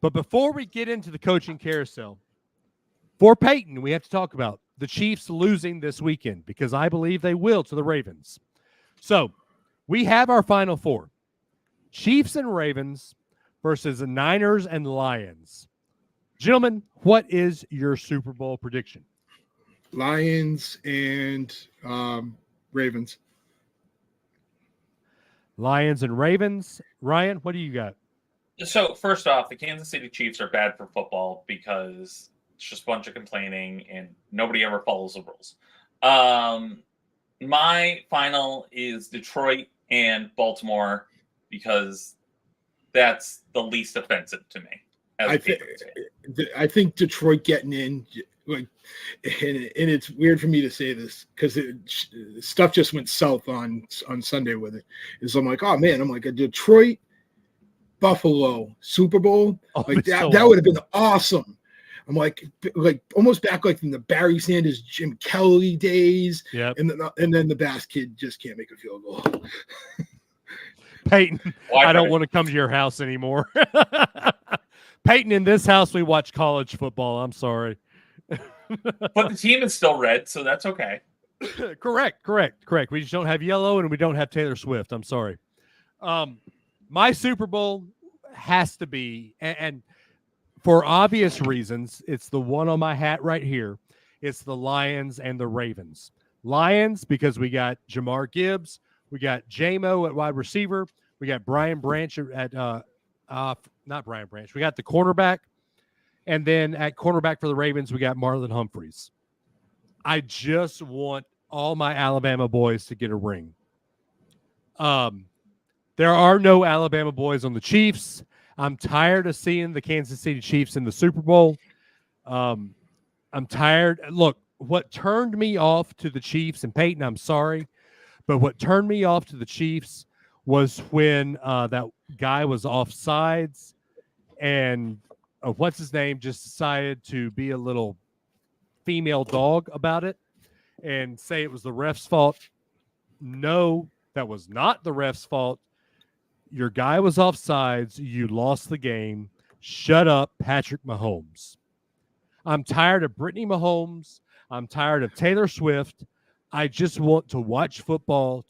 But before we get into the coaching carousel, for Peyton, we have to talk about the Chiefs losing this weekend, because I believe they will to the Ravens. So we have our Final Four. Chiefs and Ravens versus the Niners and Lions. Gentlemen, what is your Super Bowl prediction? Lions and Ravens. Lions and Ravens. Ryan, what do you got? So first off, the Kansas City Chiefs are bad for football because it's just a bunch of complaining and nobody ever follows the rules. My final is Detroit and Baltimore because that's the least offensive to me. I think Detroit getting in, like, and it's weird for me to say this because stuff just went south on Sunday with it. Is I'm like, oh man, I'm like a Detroit Buffalo Super Bowl, like that would have been awesome. I'm like almost back like in the Barry Sanders, Jim Kelly days. Yeah, and then the Bass kid just can't make a field goal. Peyton, I don't want to come to your house anymore. Peyton, in this house, we watch college football. I'm sorry. But the team is still red, so that's okay. Correct. We just don't have yellow and we don't have Taylor Swift. I'm sorry. My Super Bowl has to be, and for obvious reasons, it's the one on my hat right here. It's the Lions and the Ravens. Lions, because we got Jamar Gibbs. We got J-Mo at wide receiver. We got Brian Branch at not Brian Branch. We got the cornerback. And then at cornerback for the Ravens, we got Marlon Humphreys. I just want all my Alabama boys to get a ring. There are no Alabama boys on the Chiefs. I'm tired of seeing the Kansas City Chiefs in the Super Bowl. I'm tired. Look, what turned me off to the Chiefs, and Peyton, I'm sorry, but what turned me off to the Chiefs was when that guy was offsides and what's his name just decided to be a little female dog about it and say it was the ref's fault. No, that was not the ref's fault. Your guy was offsides. You lost the game. Shut up, Patrick Mahomes. I'm tired of Brittany Mahomes. I'm tired of Taylor Swift. I just want to watch football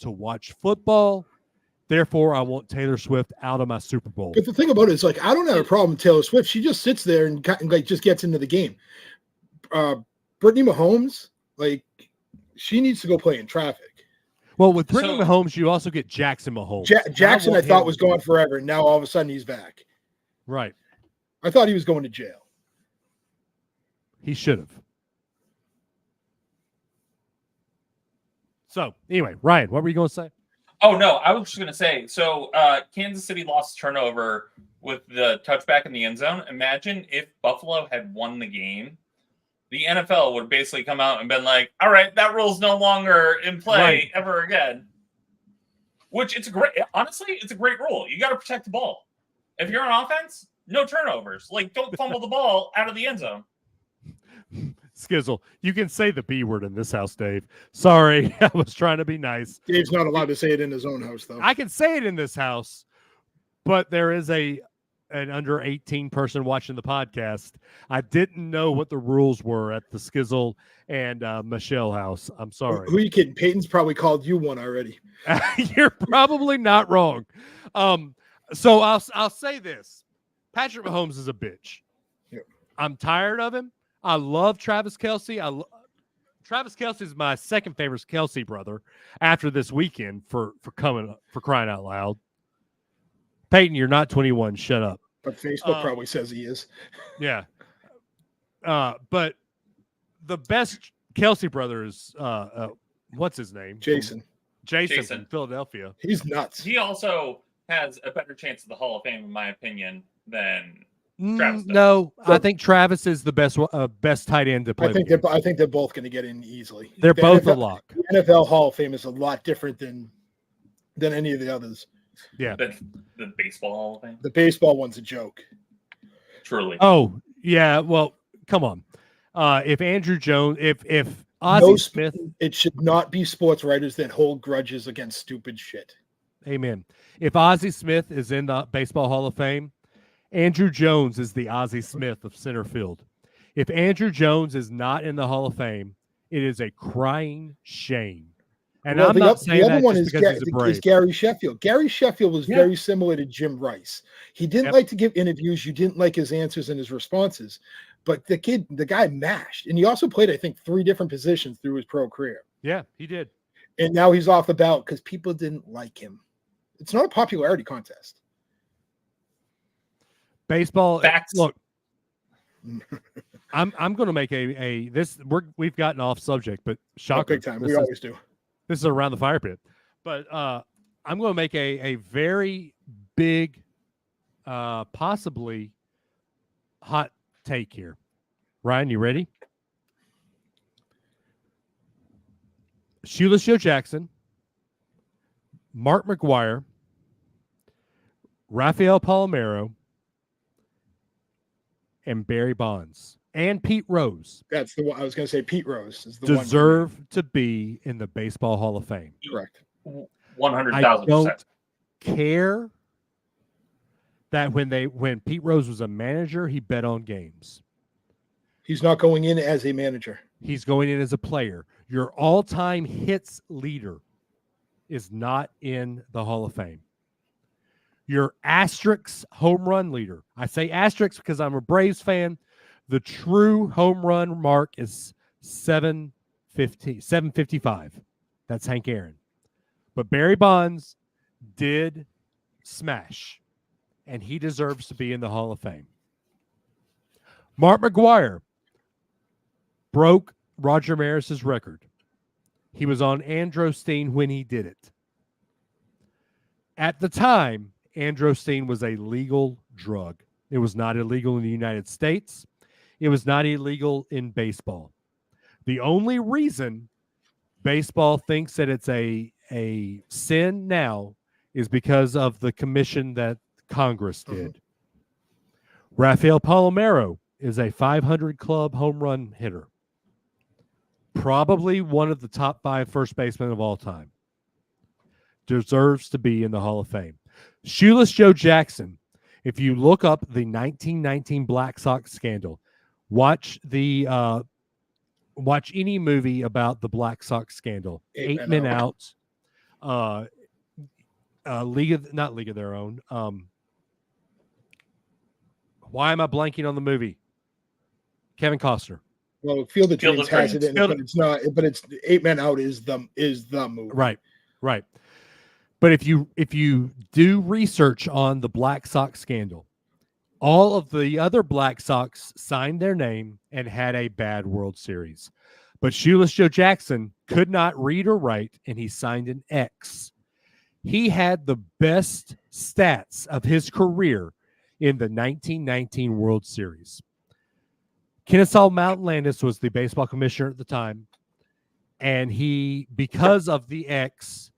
Therefore, I want Taylor Swift out of my Super Bowl. But the thing about it is, like, I don't have a problem with Taylor Swift. She just sits there and like just gets into the game. Brittany Mahomes, like, She needs to go play in traffic. Well, with Brittany Mahomes, you also get Jackson Mahomes. Jackson, I thought was gone forever. And now all of a sudden he's back. Right. I thought he was going to jail. He should have. So, anyway, Ryan, what were you going to say? Oh, no, I was just going to say, so Kansas City lost turnover with the touchback in the end zone. Imagine if Buffalo had won the game. The NFL would basically come out and been like, all right, that rule's no longer in play ever again. Which it's honestly, it's a great rule. You got to protect the ball. If you're on offense, no turnovers. Like, don't fumble the ball out of the end zone. Skizzle, you can say the B word in this house, Dave. Sorry, I was trying to be nice. Dave's not allowed to say it in his own house, though. I can say it in this house, but there is an under 18 person watching the podcast. I didn't know what the rules were at the Skizzle and Michelle house. I'm sorry. Who are you kidding? Peyton's probably called you one already. You're probably not wrong. So I'll say this. Patrick Mahomes is a bitch. Yep. I'm tired of him. I love Travis Kelce. Travis Kelce is my second favorite Kelce brother after this weekend for crying out loud. Peyton, you're not 21. Shut up. But Facebook probably says he is. Yeah. But the best Kelce brother is what's his name? Jason from Philadelphia. He's nuts. He also has a better chance of the Hall of Fame, in my opinion, than Travis does. No, I think Travis is the best tight end to play. I think they're both going to get in easily. They're both a lock. The NFL Hall of Fame is a lot different than any of the others. Yeah. The baseball Hall of Fame? The baseball one's a joke. Truly. Oh, yeah. Well, come on. If Andrew Jones, if Ozzie Smith. It should not be sports writers that hold grudges against stupid shit. Amen. If Ozzie Smith is in the Baseball Hall of Fame, Andrew Jones is the Ozzie Smith of center field. If Andrew Jones is not in the Hall of Fame, it is a crying shame. And I'm not saying that just because he's a Brave. Is Gary Sheffield. Gary Sheffield was very similar to Jim Rice. He didn't like to give interviews. You didn't like his answers and his responses. But the guy mashed. And he also played, I think, 3 different positions through his pro career. Yeah, he did. And now he's off the ballot because people didn't like him. It's not a popularity contest. Baseball. Facts. Look, I'm going to make we've gotten off subject, but shocker. Big time. We always do. This is around the fire pit, but I'm going to make a very big, possibly hot take here. Ryan, you ready? Shoeless Joe Jackson, Mark McGuire, Rafael Palmeiro, and Barry Bonds and Pete Rose. That's the one I was going to say. Pete Rose is the deserve to be in the Baseball Hall of Fame. Correct. 100,000%. I don't care that when Pete Rose was a manager, he bet on games. He's not going in as a manager. He's going in as a player. Your all-time hits leader is not in the Hall of Fame. Your asterisk home run leader. I say asterisk because I'm a Braves fan. The true home run mark is 755. That's Hank Aaron. But Barry Bonds did smash, and he deserves to be in the Hall of Fame. Mark McGuire broke Roger Maris's record. He was on androstenedione when he did it. At the time, androstenedione was a legal drug. It was not illegal in the United States. It was not illegal in baseball. The only reason baseball thinks that it's a sin now is because of the commission that Congress did. Rafael Palmeiro is a 500 club home run hitter. Probably one of the top 5 first basemen of all time. Deserves to be in the Hall of Fame. Shoeless Joe Jackson, if you look up the 1919 Black Sox scandal, watch any movie about the Black Sox scandal. 8 Men Out, not League of Their Own. Why am I blanking on the movie? Kevin Costner. Well, Field of Field Dreams of has Dreams. it in it, but it's not. But it's 8 Men Out is the movie. Right. But if you do research on the Black Sox scandal, all of the other Black Sox signed their name and had a bad World Series. But Shoeless Joe Jackson could not read or write, and he signed an X. He had the best stats of his career in the 1919 World Series. Kennesaw Mountain Landis was the baseball commissioner at the time, and because of the X,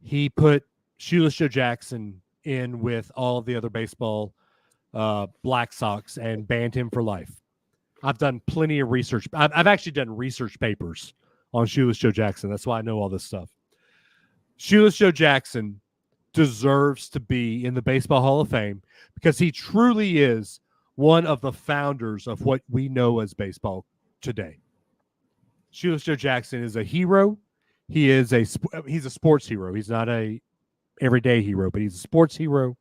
he put Shoeless Joe Jackson in with all the other baseball Black Sox and banned him for life. I've done plenty of research. I've actually done research papers on Shoeless Joe Jackson. That's why I know all this stuff. Shoeless Joe Jackson deserves to be in the Baseball Hall of Fame because he truly is one of the founders of what we know as baseball today. Shoeless Joe Jackson is a hero. He's a sports hero. He's not a everyday hero, but he's a sports hero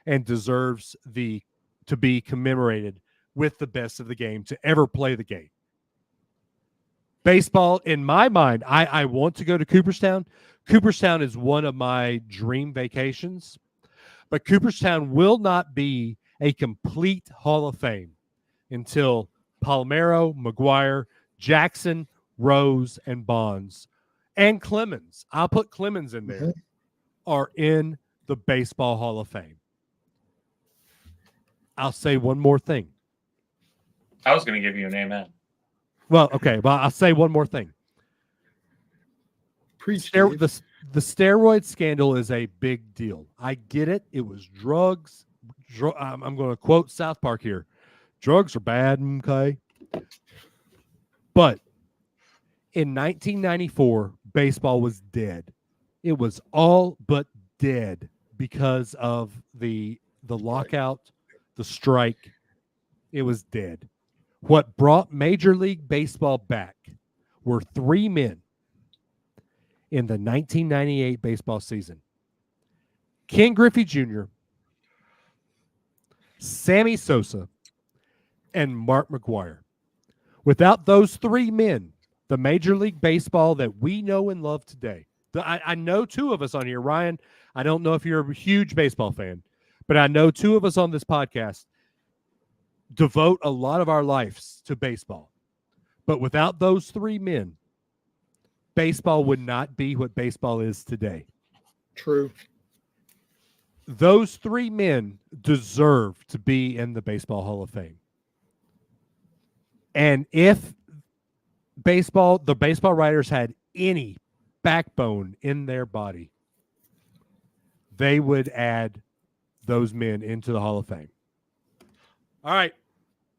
and deserves to be commemorated with the best of the game to ever play the game. Baseball, in my mind, I want to go to Cooperstown. Cooperstown is one of my dream vacations, but Cooperstown will not be a complete Hall of Fame until Palmeiro, McGuire, Jackson, Rose, and Bonds, and Clemens, I'll put Clemens in there, are in the Baseball Hall of Fame. I'll say one more thing. I was going to give you an amen. Well, okay. Well, I'll say one more thing. The steroid scandal is a big deal. I get it. It was drugs. I'm going to quote South Park here. Drugs are bad, okay? But in 1994, baseball was dead. It was all but dead because of the lockout, the strike. It was dead. What brought Major League Baseball back were 3 men in the 1998 baseball season. Ken Griffey Jr., Sammy Sosa, and Mark McGuire. Without those 3 men, the Major League Baseball that we know and love today. I know 2 of us on here. Ryan, I don't know if you're a huge baseball fan, but I know 2 of us on this podcast devote a lot of our lives to baseball. But without those 3 men, baseball would not be what baseball is today. True. Those 3 men deserve to be in the Baseball Hall of Fame. And if the baseball writers had any backbone in their body, they would add those men into the Hall of Fame. All right.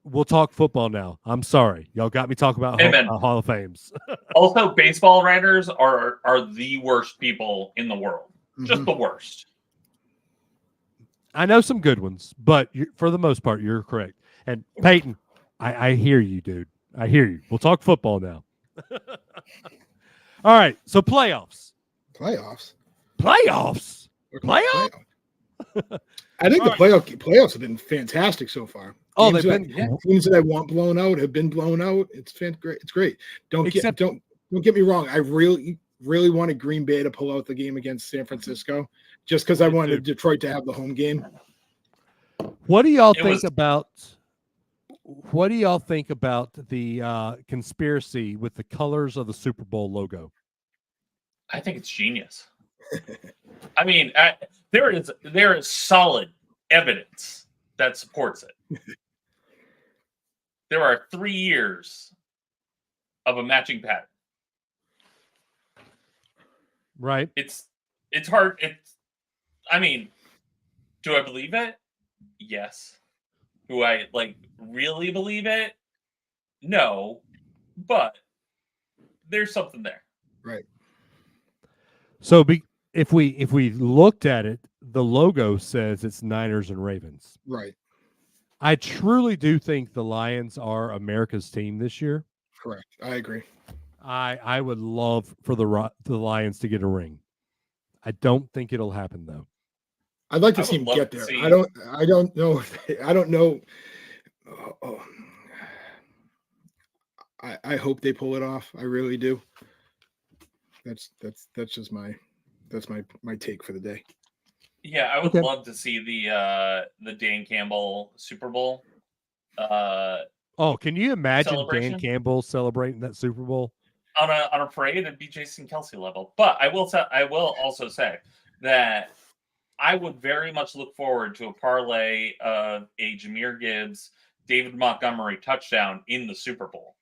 We'll talk football now. I'm sorry. Y'all got me talking about Hall of Fames. Also, baseball writers are the worst people in the world. Just the worst. I know some good ones, but for the most part, you're correct. And Peyton, I hear you, dude. I hear you. We'll talk football now. All right. So playoffs. Playoffs. I think the playoffs have been fantastic so far. Oh, teams they've been teams that I want blown out have been blown out. It's great. It's great. Don't get me wrong. I really wanted Green Bay to pull out the game against San Francisco just because I wanted Detroit to have the home game. What do y'all think about? What do y'all think about the conspiracy with the colors of the Super Bowl logo? I think it's genius. I mean, there is solid evidence that supports it. There are 3 years of a matching pattern. Right. It's hard. I mean, do I believe it? Yes. Do I really believe it? No. But there's something there. Right. So if we looked at it, the logo says it's Niners and Ravens. Right. I truly do think the Lions are America's team this year. Correct. I agree. I would love for the Lions to get a ring. I don't think it'll happen though. I'd like to see him get there. I don't know. I hope they pull it off. I really do. That's just my take for the day. Yeah, I would love to see the Dan Campbell Super Bowl. Can you imagine Dan Campbell celebrating that Super Bowl on a parade? It'd be Jason Kelsey level. But I will also say that I would very much look forward to a parlay of a Jahmyr Gibbs, David Montgomery touchdown in the Super Bowl.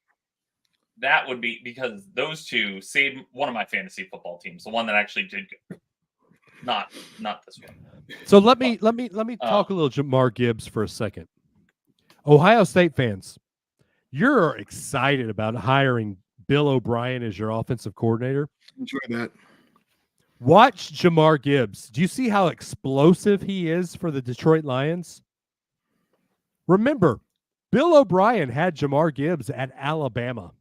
That would be, because those two saved one of my fantasy football teams, the one that actually did good. Not this one. So let me talk a little Jahmyr Gibbs for a second. Ohio State fans, you're excited about hiring Bill O'Brien as your offensive coordinator. Enjoy that. Watch Jahmyr Gibbs. Do you see how explosive he is for the Detroit Lions? Remember, Bill O'Brien had Jahmyr Gibbs at Alabama.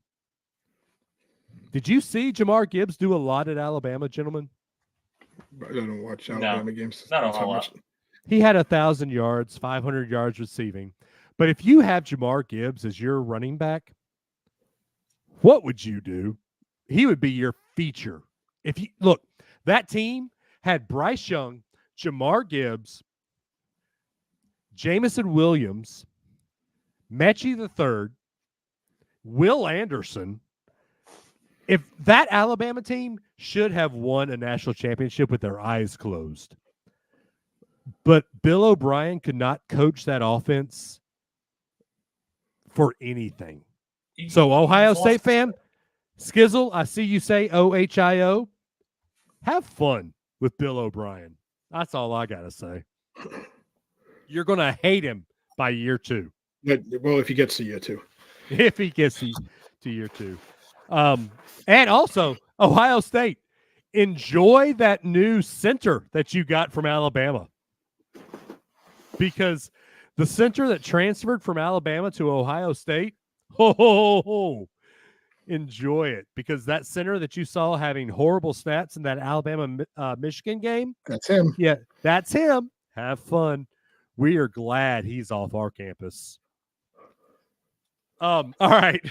Did you see Jahmyr Gibbs do a lot at Alabama, gentlemen? I don't watch Alabama games. Not a whole lot. He had 1,000 yards, 500 yards receiving. But if you have Jahmyr Gibbs as your running back, what would you do? He would be your feature. If you look, that team had Bryce Young, Jahmyr Gibbs, Jamison Williams, Mechie III, Will Anderson. If that Alabama team should have won a national championship with their eyes closed. But Bill O'Brien could not coach that offense for anything. So Ohio State fan, Skizzle, I see you say OHIO. Have fun with Bill O'Brien. That's all I got to say. You're going to hate him by year 2. Well, if he gets to year 2. If he gets to year 2. And also, Ohio State, enjoy that new center that you got from Alabama. Because the center that transferred from Alabama to Ohio State, enjoy it. Because that center that you saw having horrible stats in that Alabama-Michigan game, that's him. Yeah, that's him. Have fun. We are glad he's off our campus. All right.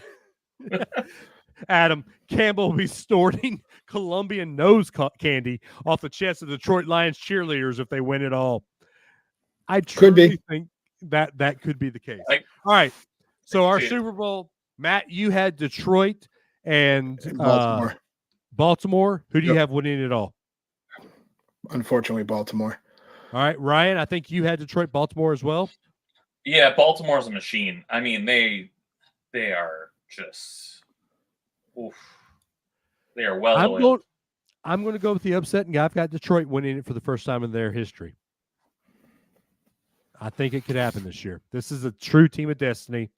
Adam, Campbell will be snorting Colombian nose candy off the chest of Detroit Lions cheerleaders if they win it all. I truly think that could be the case. All right. So our Super Bowl, Matt, you had Detroit and Baltimore. Baltimore. Who do you have winning it all? Unfortunately, Baltimore. All right, Ryan, I think you had Detroit, Baltimore as well. Yeah, Baltimore's a machine. I mean, they are just they are well oiled. I'm going to go with the upset, and I've got Detroit winning it for the first time in their history. I think it could happen this year. This is a true team of destiny.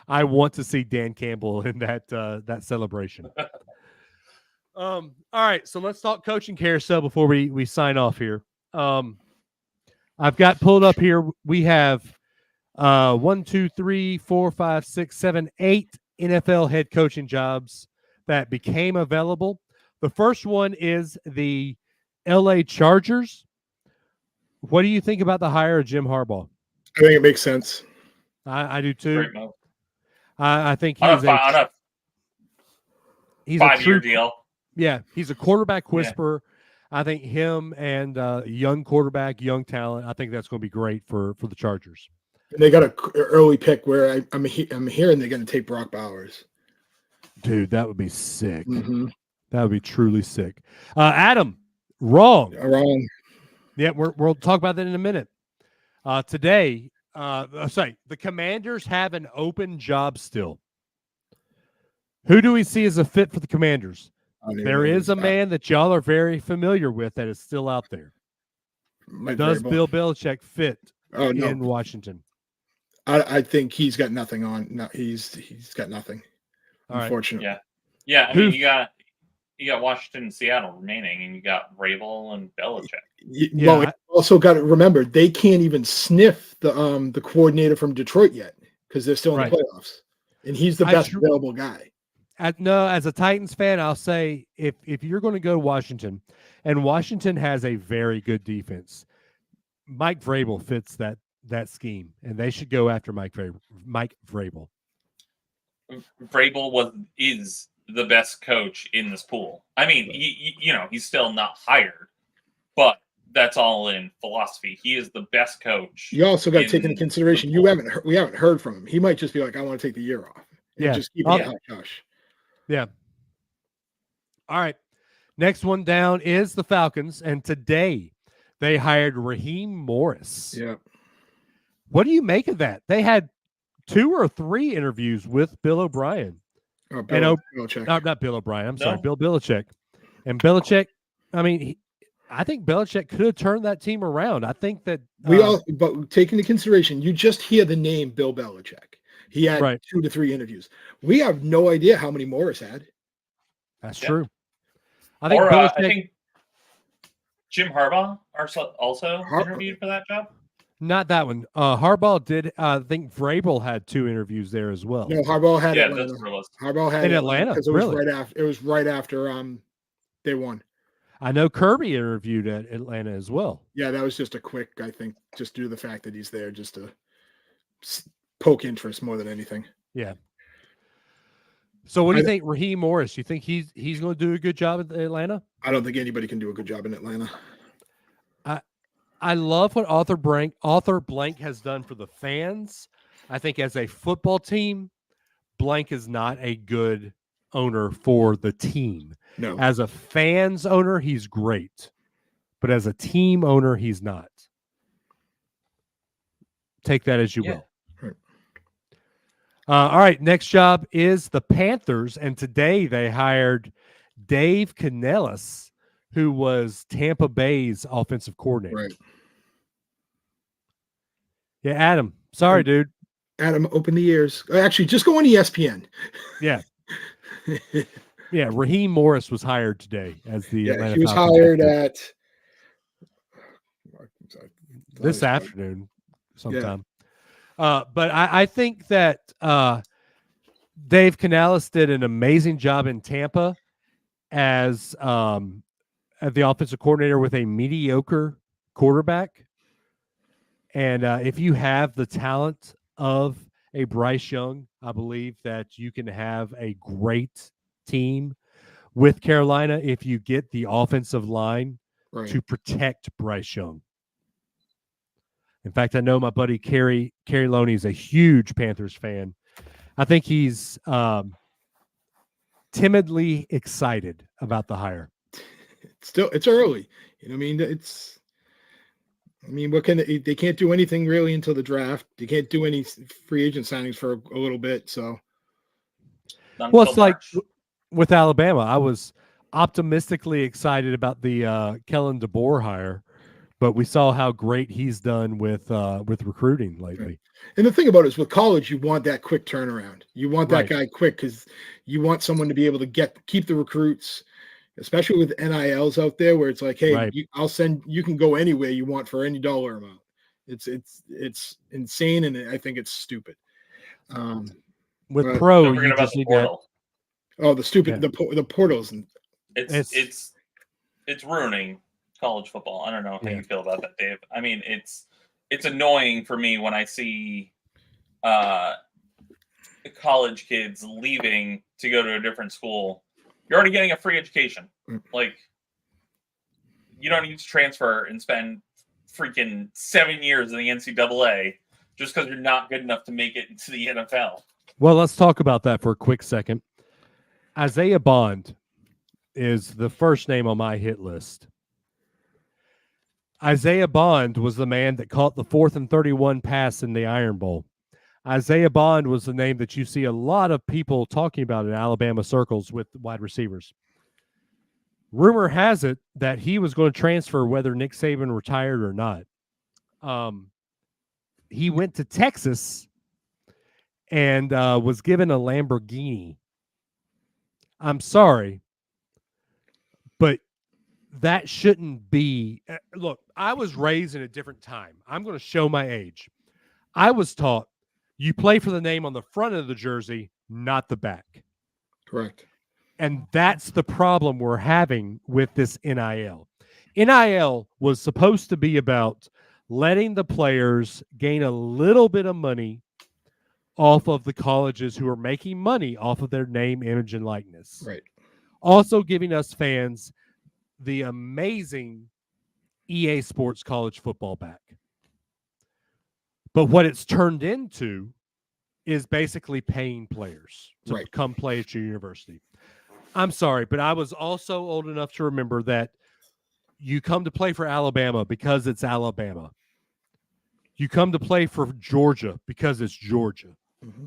I want to see Dan Campbell in that celebration. All right, so let's talk coaching carousel before we sign off here. I've got pulled up here. We have 1, 2, 3, 4, 5, 6, 7, 8 NFL head coaching jobs that became available. The first one is the LA Chargers. What do you think about the hire of Jim Harbaugh? I think it makes sense. I do too. Great move. I think he's a 5-year deal. Yeah, he's a quarterback whisperer. Yeah. I think him and young quarterback, young talent, I think that's going to be great for the Chargers. And they got an early pick where I'm hearing they're going to take Brock Bowers. Dude, that would be sick. Mm-hmm. That would be truly sick. Adam, wrong. Wrong. Yeah, we'll talk about that in a minute. Today, the Commanders have an open job still. Who do we see as a fit for the Commanders? There is a man that y'all are very familiar with that is still out there. Does Bill Belichick fit in Washington? I think he's got nothing on. No, he's got nothing. Unfortunately. Right. Yeah. I mean, you got Washington and Seattle remaining, and you got Vrabel and Belichick. Yeah. Well, also got to remember they can't even sniff the coordinator from Detroit yet because they're still in the playoffs, and he's the best available guy. As a Titans fan, I'll say if you're going to go to Washington, and Washington has a very good defense, Mike Vrabel fits that scheme, and they should go after Mike Vrabel. Vrabel is the best coach in this pool. I mean, he's still not hired, but that's all in philosophy. He is the best coach. You also got to take into consideration we haven't heard from him. He might just be like, I want to take the year off. And just keep it hush. Yeah. All right. Next one down is the Falcons, and today they hired Raheem Morris. Yeah. What do you make of that? They had 2 or 3 interviews with Bill O'Brien. Belichick. Not Bill O'Brien. I'm sorry, Bill Belichick. And Belichick, I mean, I think Belichick could have turned that team around. I think that but take into consideration, you just hear the name Bill Belichick. He had 2 to 3 interviews. We have no idea how many Morris had. That's true. I think Jim Harbaugh also interviewed for that job. Not that one. Harbaugh did. I think Vrabel had 2 interviews there as well. No, Harbaugh had Atlanta. Harbaugh had in Atlanta. Because it was right after they won. I know Kirby interviewed at Atlanta as well. Yeah, that was just a quick. I think just due to the fact that he's there, just to poke interest more than anything. Yeah. So what do you think, Raheem Morris? You think he's going to do a good job at Atlanta? I don't think anybody can do a good job in Atlanta. I love what Arthur Blank has done for the fans. I think as a football team, Blank is not a good owner for the team. No. As a fans owner, he's great. But as a team owner, he's not. Take that as you will. Right. All right, next job is the Panthers, and today they hired Dave Canellis, who was Tampa Bay's offensive coordinator. Right. Yeah, Adam. Sorry, dude. Adam, open the ears. Actually, just go on ESPN. Yeah. Yeah, Raheem Morris was hired today as the Atlanta he was Falcons hired at this afternoon sometime. Yeah. But I think that Dave Canales did an amazing job in Tampa as the offensive coordinator with a mediocre quarterback. And if you have the talent of a Bryce Young, I believe that you can have a great team with Carolina if you get the offensive line to protect Bryce Young. In fact, I know my buddy Kerry Loney is a huge Panthers fan. I think he's timidly excited about the hire. It's early. I mean, what can they can't do anything really until the draft. They can't do any free agent signings for a little bit. So, well, it's like with Alabama. I was optimistically excited about the Kellen DeBoer hire, but we saw how great he's done with recruiting lately. Right. And the thing about it is, with college, you want that quick turnaround. You want that guy quick because you want someone to be able to keep the recruits. Especially with NILs out there, where it's like, hey, you can go anywhere you want for any dollar amount. It's insane, and I think it's stupid. With pro, you just need that. Oh, the portals, and it's ruining college football. I don't know how you feel about that, Dave. I mean, it's annoying for me when I see college kids leaving to go to a different school. You're already getting a free education. Like, you don't need to transfer and spend freaking 7 years in the NCAA just because you're not good enough to make it into the NFL. Well, let's talk about that for a quick second. Isaiah Bond is the first name on my hit list. Isaiah Bond was the man that caught the 4th and 31 pass in the Iron Bowl. Isaiah Bond was the name that you see a lot of people talking about in Alabama circles with wide receivers. Rumor has it that he was going to transfer whether Nick Saban retired or not. He went to Texas and was given a Lamborghini. I'm sorry, but that shouldn't be. Look, I was raised in a different time. I'm going to show my age. I was taught you play for the name on the front of the jersey, not the back. Correct. And that's the problem we're having with this NIL. NIL was supposed to be about letting the players gain a little bit of money off of the colleges who are making money off of their name, image, and likeness. Right. Also giving us fans the amazing EA Sports college football back. But what it's turned into is basically paying players to come play at your university. I'm sorry, but I was also old enough to remember that you come to play for Alabama because it's Alabama. You come to play for Georgia because it's Georgia. Mm-hmm.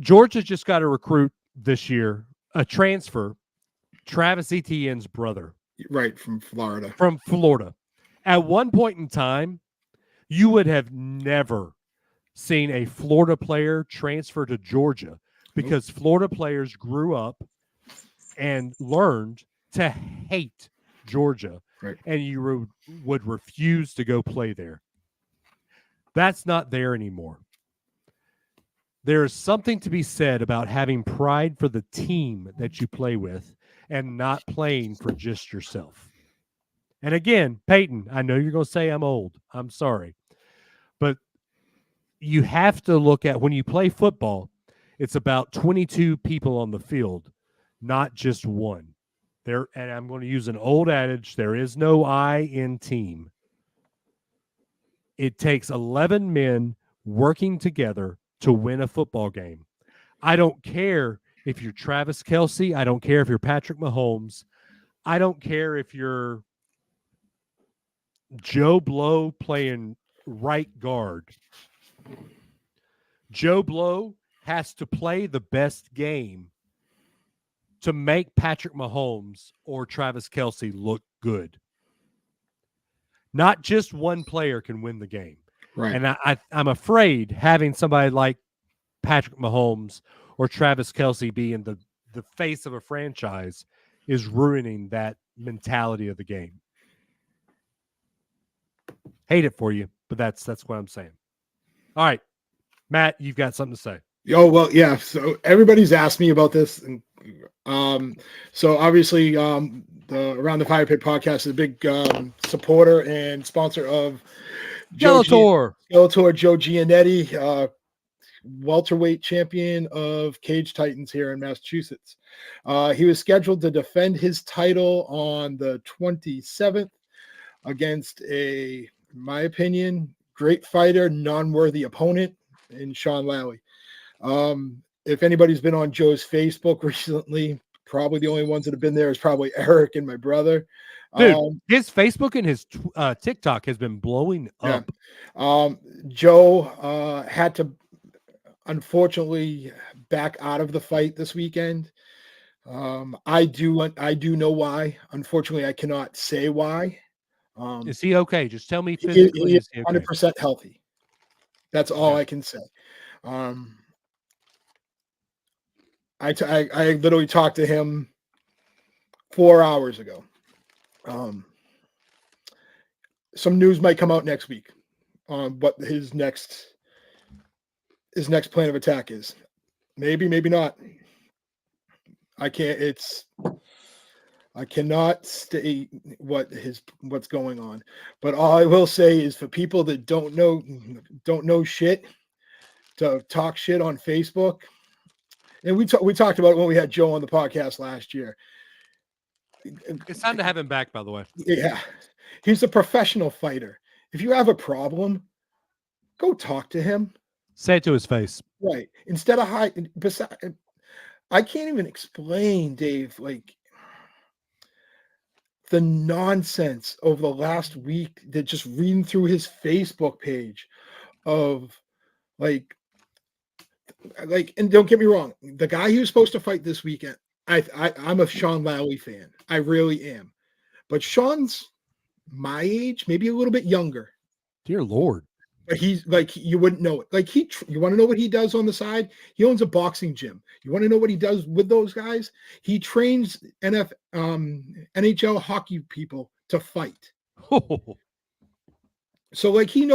Georgia just got a recruit this year, a transfer, Travis Etienne's brother. Right, from Florida. From Florida. At one point in time, you would have never seen a Florida player transfer to Georgia because Florida players grew up and learned to hate Georgia, and you would refuse to go play there. That's not there anymore. There is something to be said about having pride for the team that you play with and not playing for just yourself. And again, Peyton, I know you're going to say I'm old. I'm sorry. But you have to look at when you play football, it's about 22 people on the field, not just one. And I'm going to use an old adage, there is no I in team. It takes 11 men working together to win a football game. I don't care if you're Travis Kelce. I don't care if you're Patrick Mahomes. I don't care if you're Joe Blow playing right guard. Joe Blow has to play the best game to make Patrick Mahomes or Travis Kelce look good. Not just one player can win the game. Right. And I'm afraid having somebody like Patrick Mahomes or Travis Kelce being the face of a franchise is ruining that mentality of the game. Hate it for you, but that's what I'm saying. All right, Matt, you've got something to say. Oh, well, yeah. So everybody's asked me about this. And, so obviously the Around the Fire Pit podcast is a big supporter and sponsor of Skeletor Joe Giannetti, welterweight champion of Cage Titans here in Massachusetts. He was scheduled to defend his title on the 27th against in my opinion, great fighter, non-worthy opponent in Sean Lally. If anybody's been on Joe's Facebook recently, probably the only ones that have been there is probably Eric and my brother. Dude, his Facebook and his TikTok has been blowing up. Yeah. Joe had to unfortunately back out of the fight this weekend. I do know why. Unfortunately, I cannot say why. Is he okay? Just tell me physically. He is 100% healthy. That's all I can say. I literally talked to him 4 hours ago. Some news might come out next week on what his next plan of attack is. Maybe not. I cannot state what's going on. But all I will say is for people that don't know shit, to talk shit on Facebook. And we talked about it when we had Joe on the podcast last year. It's time to have him back, by the way. Yeah. He's a professional fighter. If you have a problem, go talk to him. Say it to his face. Right. Instead of hiding. I can't even explain, Dave, like the nonsense over the last week that just reading through his Facebook page of like, and don't get me wrong, the guy he was supposed to fight this weekend, I'm a Sean Lally fan. I really am. But Sean's my age, maybe a little bit younger. Dear Lord. But he's like, you wouldn't know it. Like you want to know what he does on the side? He owns a boxing gym. You want to know what he does with those guys? He trains NHL hockey people to fight. So like he's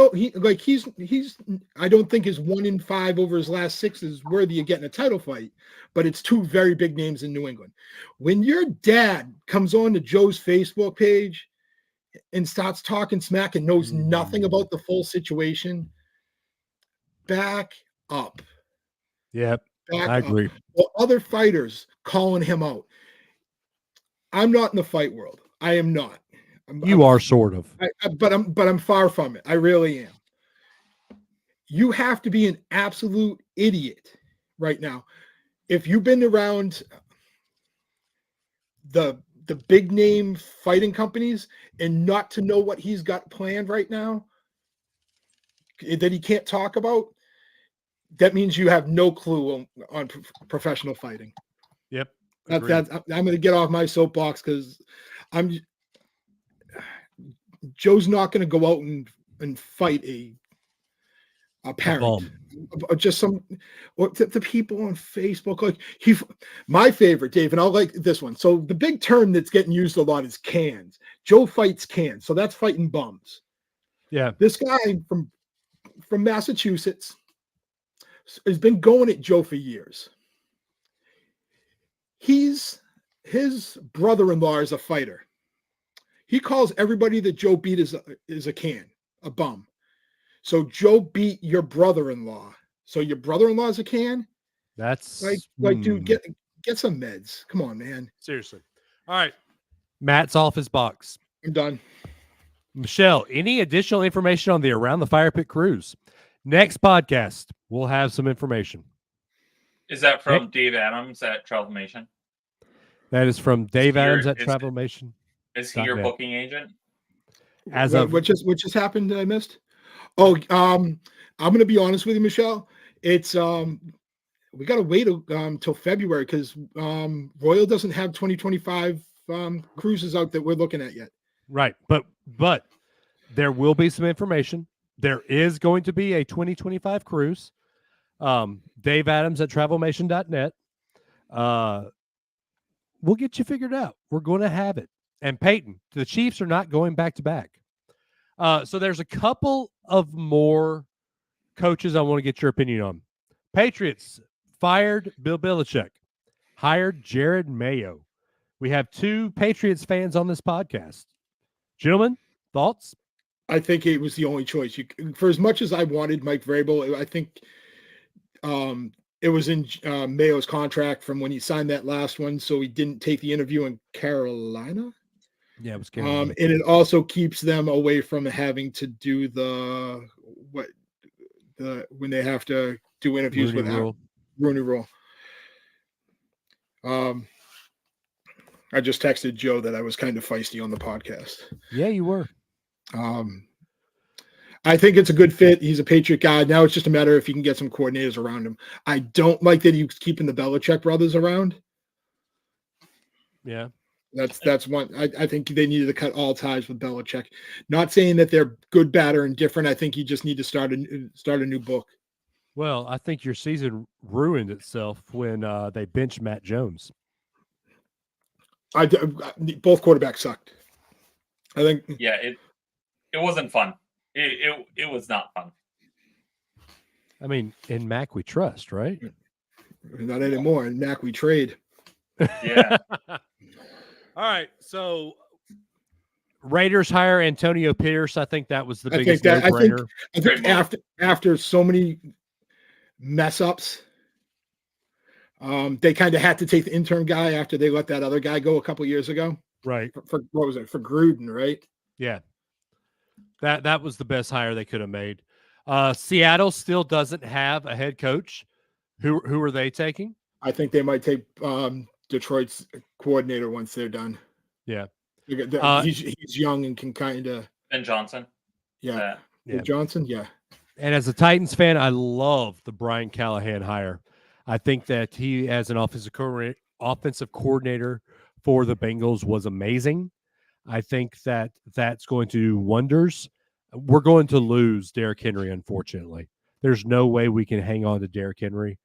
I don't think his 1-5 over his last 6 is worthy of getting a title fight, but it's 2 very big names in New England. When your dad comes on to Joe's Facebook page and starts talking smack and knows nothing about the full situation, back up. Yep. Back I up. agree. Well, other fighters calling him out. I'm not in the fight world. I am not. You are sort of. But I'm far from it. I really am. You have to be an absolute idiot right now. If you've been around the big name fighting companies and not to know what he's got planned right now that he can't talk about, that means you have no clue on professional fighting. Yep. I'm going to get off my soapbox because Joe's not going to go out and fight a parent. Just the people on Facebook. Like my favorite, Dave, and I'll like this one. So the big term that's getting used a lot is cans. Joe fights cans. So that's fighting bums. Yeah. This guy from Massachusetts has been going at Joe for years. His brother-in-law is a fighter. He calls everybody that Joe beat is a can, a bum. So Joe beat your brother-in-law. So your brother-in-law is a can? That's like dude, get some meds. Come on, man. Seriously. All right. Matt's off his box. I'm done. Michelle, any additional information on the Around the Fire Pit cruise? Next podcast, we'll have some information. Is that from Dave Adams at Travelmation? That is from Dave Adams at Travelmation. Is he your booking agent? What just happened that I missed? Oh, I'm going to be honest with you, Michelle. It's we got to wait till February because Royal doesn't have 2025 cruises out that we're looking at yet. Right, but there will be some information. There is going to be a 2025 cruise. Dave Adams at travelmation.net. We'll get you figured out. We're going to have it. And Peyton, the Chiefs are not going back to back. So there's a couple of more coaches I want to get your opinion on. Patriots fired Bill Belichick, hired Jared Mayo. We have 2 Patriots fans on this podcast. Gentlemen, thoughts? I think it was the only choice. For as much as I wanted Mike Vrabel, I think it was in Mayo's contract from when he signed that last one, so he didn't take the interview in Carolina. Yeah, it was Carolina. And it also keeps them away from having to do when they have to do interviews with Rooney Rule. I just texted Joe that I was kind of feisty on the podcast. Yeah, you were. I think it's a good fit. He's a Patriot guy. Now it's just a matter if he can get some coordinators around him. I don't like that he's keeping the Belichick brothers around. Yeah. That's one. I think they needed to cut all ties with Belichick. Not saying that they're good, bad, or indifferent. I think you just need to start a new book. Well, I think your season ruined itself when they benched Matt Jones. Both quarterbacks sucked. I think. Yeah, it wasn't fun. It was not fun. I mean, in Mac we trust, right? Not anymore. In Mac we trade. Yeah. All right, so Raiders hire Antonio Pierce. I think that was the biggest no-brainer. I think after so many mess ups, they kind of had to take the intern guy after they let that other guy go a couple years ago. Right. For what was it? For Gruden, right? Yeah. That was the best hire they could have made. Seattle still doesn't have a head coach. Who are they taking? I think they might take Detroit's coordinator once they're done. Yeah. He's young and can kind of. Ben Johnson. Yeah. Johnson. Yeah. And as a Titans fan, I love the Brian Callahan hire. I think that he, as an offensive coordinator for the Bengals, was amazing. I think that that's going to do wonders. We're going to lose Derrick Henry, unfortunately. There's no way we can hang on to Derrick Henry.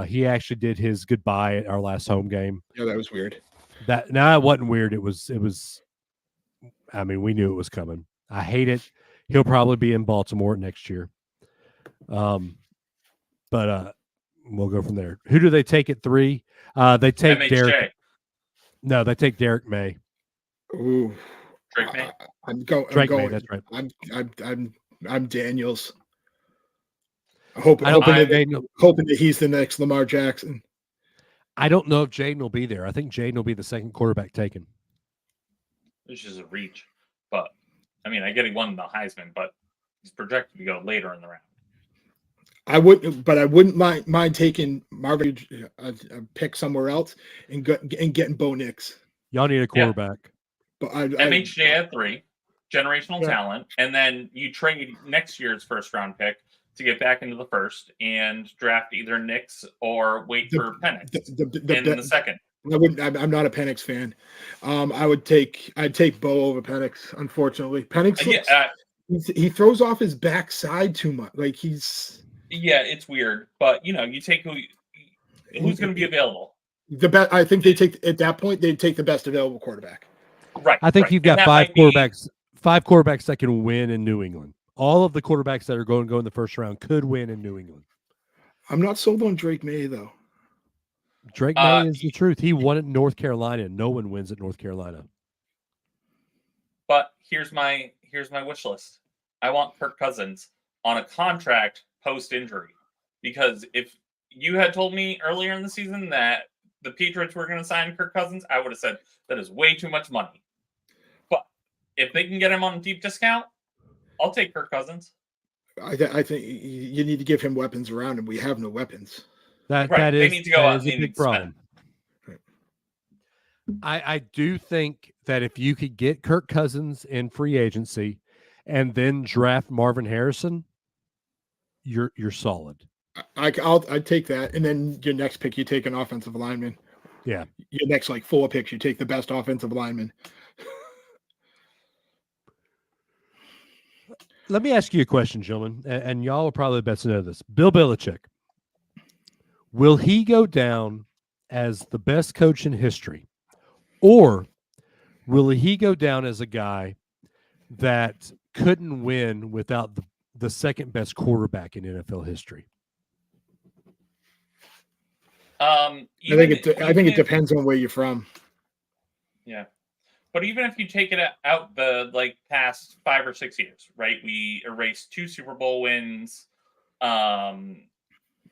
He actually did his goodbye at our last home game. Yeah, that was weird. It wasn't weird. It was. I mean, we knew it was coming. I hate it. He'll probably be in Baltimore next year. But we'll go from there. Who do they take at 3? They take MHJ. Derek. No, they take Derek May. Ooh, Drake May. I'm going. May, that's right. I'm Daniels. hoping that he's the next Lamar Jackson. I don't know if Jaden will be there. I think Jaden will be the second quarterback taken. Which is a reach. But, I mean, I get he won the Heisman, but he's projected to go later in the round. I wouldn't mind taking Marvin a pick somewhere else and getting Bo Nix. Y'all need a quarterback. Yeah. But MHJ at 3, generational talent, and then you trade next year's first round pick to get back into the first and draft either Nix or wait for Penix in the second. I'm not a Penix fan. I'd take Bo over Penix. Unfortunately, Penix he throws off his backside too much. Like it's weird. But you take who's going to be available. I think they take at that point they take the best available quarterback. Right. I think you've got five quarterbacks that can win in New England. All of the quarterbacks that are going to go in the first round could win in New England. I'm not sold on Drake May though. Drake May is the truth. He won at North Carolina. No one wins at North Carolina. But here's my wish list. I want Kirk Cousins on a contract post-injury. Because if you had told me earlier in the season that the Patriots were going to sign Kirk Cousins, I would have said that is way too much money. But if they can get him on a deep discount, I'll take Kirk Cousins. I think you need to give him weapons around him. We have no weapons. That is a big problem. Right. I do think that if you could get Kirk Cousins in free agency and then draft Marvin Harrison, you're solid. I'd take that, and then your next pick, you take an offensive lineman. Yeah, your next 4 picks, you take the best offensive lineman. Let me ask you a question, gentlemen, and y'all are probably best to know this. Bill Belichick, will he go down as the best coach in history, or will he go down as a guy that couldn't win without the second best quarterback in NFL history? I think it depends on where you're from. Yeah. But even if you take it out the past 5 or 6 years, right? We erased 2 Super Bowl wins.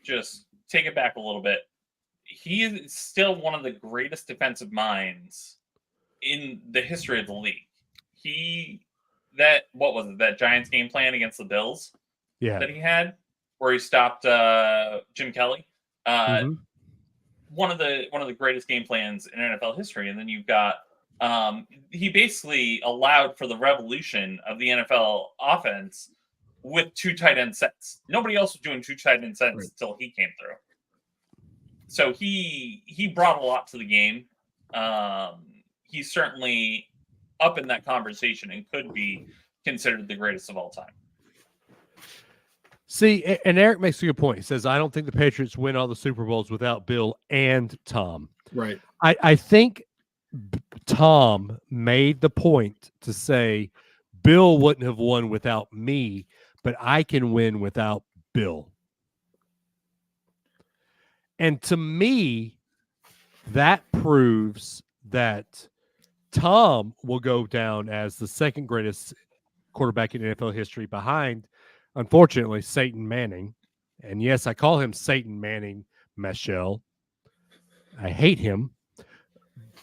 Just take it back a little bit. He is still one of the greatest defensive minds in the history of the league. That Giants game plan against the Bills? Yeah. That he had, where he stopped Jim Kelly. One of the greatest game plans in NFL history. And then you've got he basically allowed for the revolution of the NFL offense with 2 tight end sets. Nobody else was doing 2 tight end sets until he came through. So he brought a lot to the game. He's certainly up in that conversation and could be considered the greatest of all time. See, and Eric makes a good point. He says, I don't think the Patriots win all the Super Bowls without Bill and Tom. Right. I think Tom made the point to say, Bill wouldn't have won without me, but I can win without Bill. And to me, that proves that Tom will go down as the second greatest quarterback in NFL history behind, unfortunately, Satan Manning. And yes, I call him Satan Manning, Michelle. I hate him.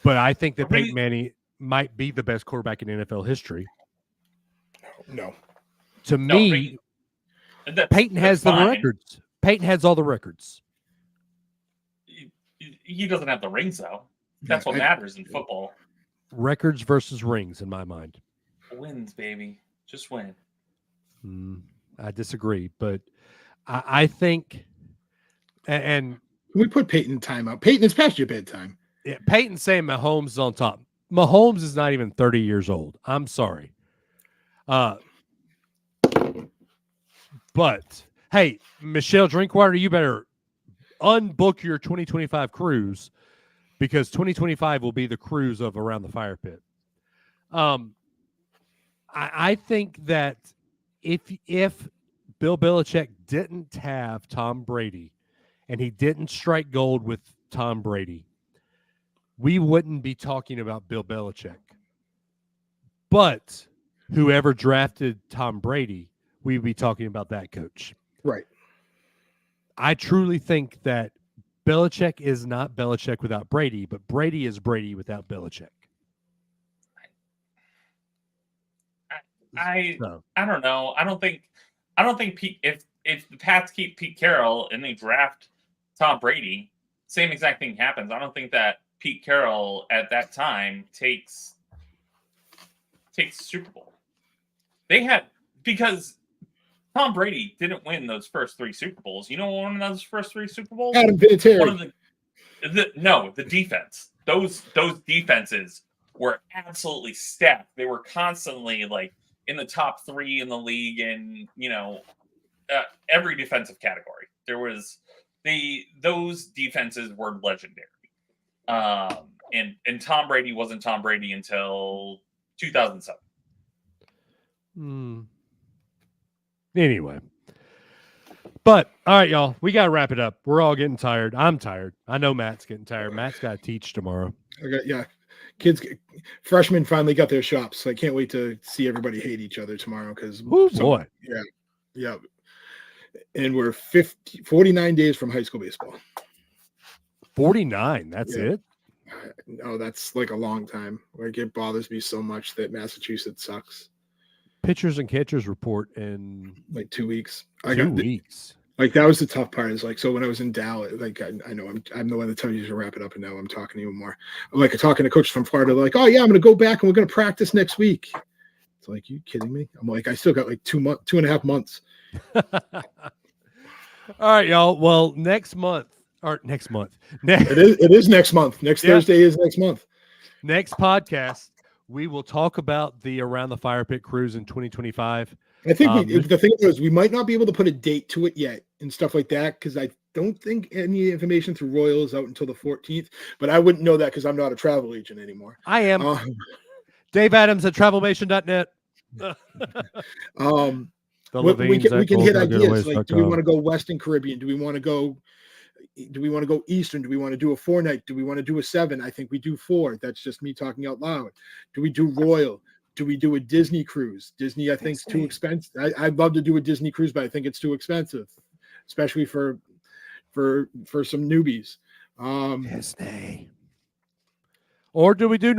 But I think that Peyton Manning might be the best quarterback in NFL history. No. To me, Peyton has the records. Peyton has all the records. He doesn't have the rings, though. That's what matters in football. Records versus rings, in my mind. Wins, baby. Just win. I disagree, but I think, and we put Peyton in timeout. Peyton, it's past your bedtime. Yeah, Peyton's saying Mahomes is on top. Mahomes is not even 30 years old. I'm sorry. But hey, Michelle Drinkwater, you better unbook your 2025 cruise, because 2025 will be the cruise of Around the Fire Pit. I think that if Bill Belichick didn't have Tom Brady and he didn't strike gold with Tom Brady, we wouldn't be talking about Bill Belichick. But whoever drafted Tom Brady, we'd be talking about that coach. Right. I truly think that Belichick is not Belichick without Brady, but Brady is Brady without Belichick. I don't know. I don't think Pete, if the Pats keep Pete Carroll and they draft Tom Brady, same exact thing happens. I don't think that Pete Carroll at that time takes the Super Bowl. Because Tom Brady didn't win those first 3 Super Bowls. You know what one of those first 3 Super Bowls? Adam Vinatieri. One of the defense. Those defenses were absolutely stacked. They were constantly like in the top 3 in the league, and every defensive category. There was those defenses were legendary. And Tom Brady wasn't Tom Brady until 2007. Anyway. But all right, y'all, we got to wrap it up. We're all getting tired. I'm tired. I know Matt's getting tired. Matt's got to teach tomorrow. Freshmen finally got their shops. So I can't wait to see everybody hate each other tomorrow because boy. Yeah. And we're 49 days from high school baseball. 49, that's it? No, that's like a long time. Like it bothers me so much that Massachusetts sucks. Pitchers and catchers report in like 2 weeks. 2 weeks. Like that was the tough part. Is like, so when I was in Dallas, like I know I'm the one that tells you to wrap it up, and now I'm talking to you more. Like talking to coaches from Florida, like, oh yeah, I'm gonna go back and we're gonna practice next week. It's like, you kidding me? I'm like, I still got like 2.5 months. All right, y'all. Well, next month. It is next month. Thursday is next month. Next podcast, we will talk about the Around the Fire Pit cruise in 2025. I think the thing is we might not be able to put a date to it yet and stuff like that, because I don't think any information through Royal is out until the 14th. But I wouldn't know that because I'm not a travel agent anymore. I am. Dave Adams at travelmation.net. We can hit ideas. Like, do we want to go Western Caribbean? Do we want to go Eastern? Do we want to do a 4-night? Do we want to do a 7? I think we do 4. That's just me talking out loud. Do we do Royal? Do we do a Disney cruise? Disney, I think, is too expensive. I'd love to do a Disney cruise, but I think it's too expensive, especially for some newbies. Disney. Or do we do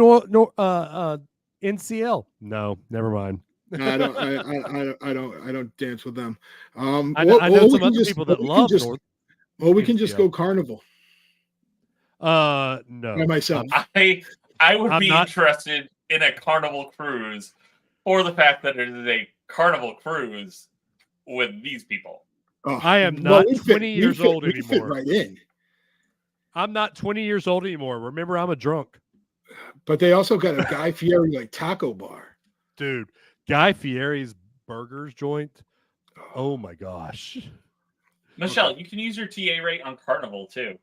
NCL? No, never mind. I don't dance with them. I know some other people that love North. Well, we can just go Carnival. No. By myself. I would be interested in a Carnival cruise for the fact that it is a Carnival cruise with these people. I am not 20 years old anymore. Fit right in. I'm not 20 years old anymore. Remember, I'm a drunk. But they also got a Guy Fieri like taco bar. Dude, Guy Fieri's burgers joint. Oh my gosh. Michelle, you can use your TA rate on Carnival too.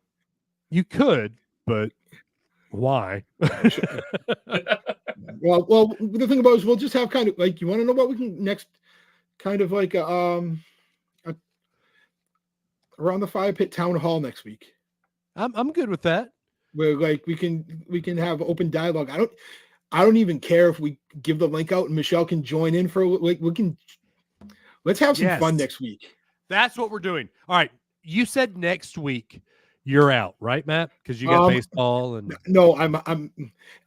You could, but why? Well, the thing about it is we'll just have kind of like, you want to know what we can next kind of like around the Fire Pit Town Hall next week. I'm good with that. Where like we can have open dialogue. I don't even care if we give the link out and Michelle can join in for like let's have some fun next week. That's what we're doing. All right. You said next week you're out, right, Matt? Because you got baseball and no, I'm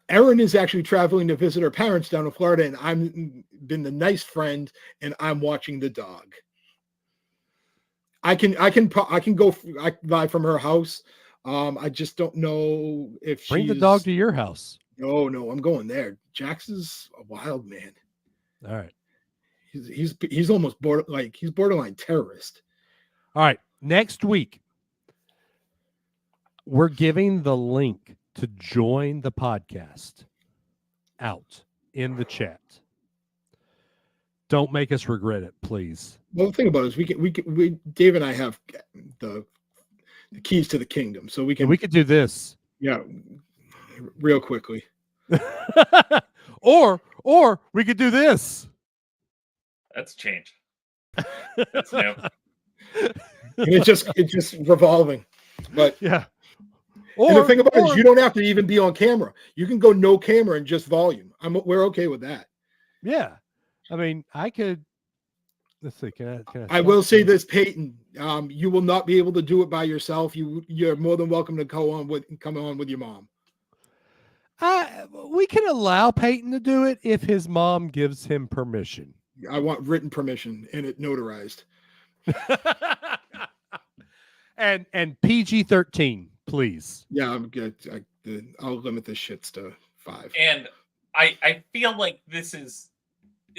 Erin is actually traveling to visit her parents down in Florida, and I'm been the nice friend, and I'm watching the dog. I can go live from her house. I just don't know if bring the dog to your house. No, I'm going there. Jax is a wild man. All right. He's almost he's borderline terrorist. All right. Next week, we're giving the link to join the podcast out in the chat. Don't make us regret it, please. Well, the thing about it is we Dave and I have the keys to the kingdom, so we could do this. Yeah, real quickly. or we could do this. That's change. That's new. And it's just revolving. But yeah. And the thing about it is you don't have to even be on camera. You can go no camera and just volume. We're okay with that. Yeah. I mean, I could Let's see. Can I will say this, Peyton. You will not be able to do it by yourself. You're more than welcome to come on with your mom. We can allow Peyton to do it if his mom gives him permission. I want written permission and it notarized. and PG-13, please. Yeah, I'm good. I'll limit this shit to 5. And I feel like this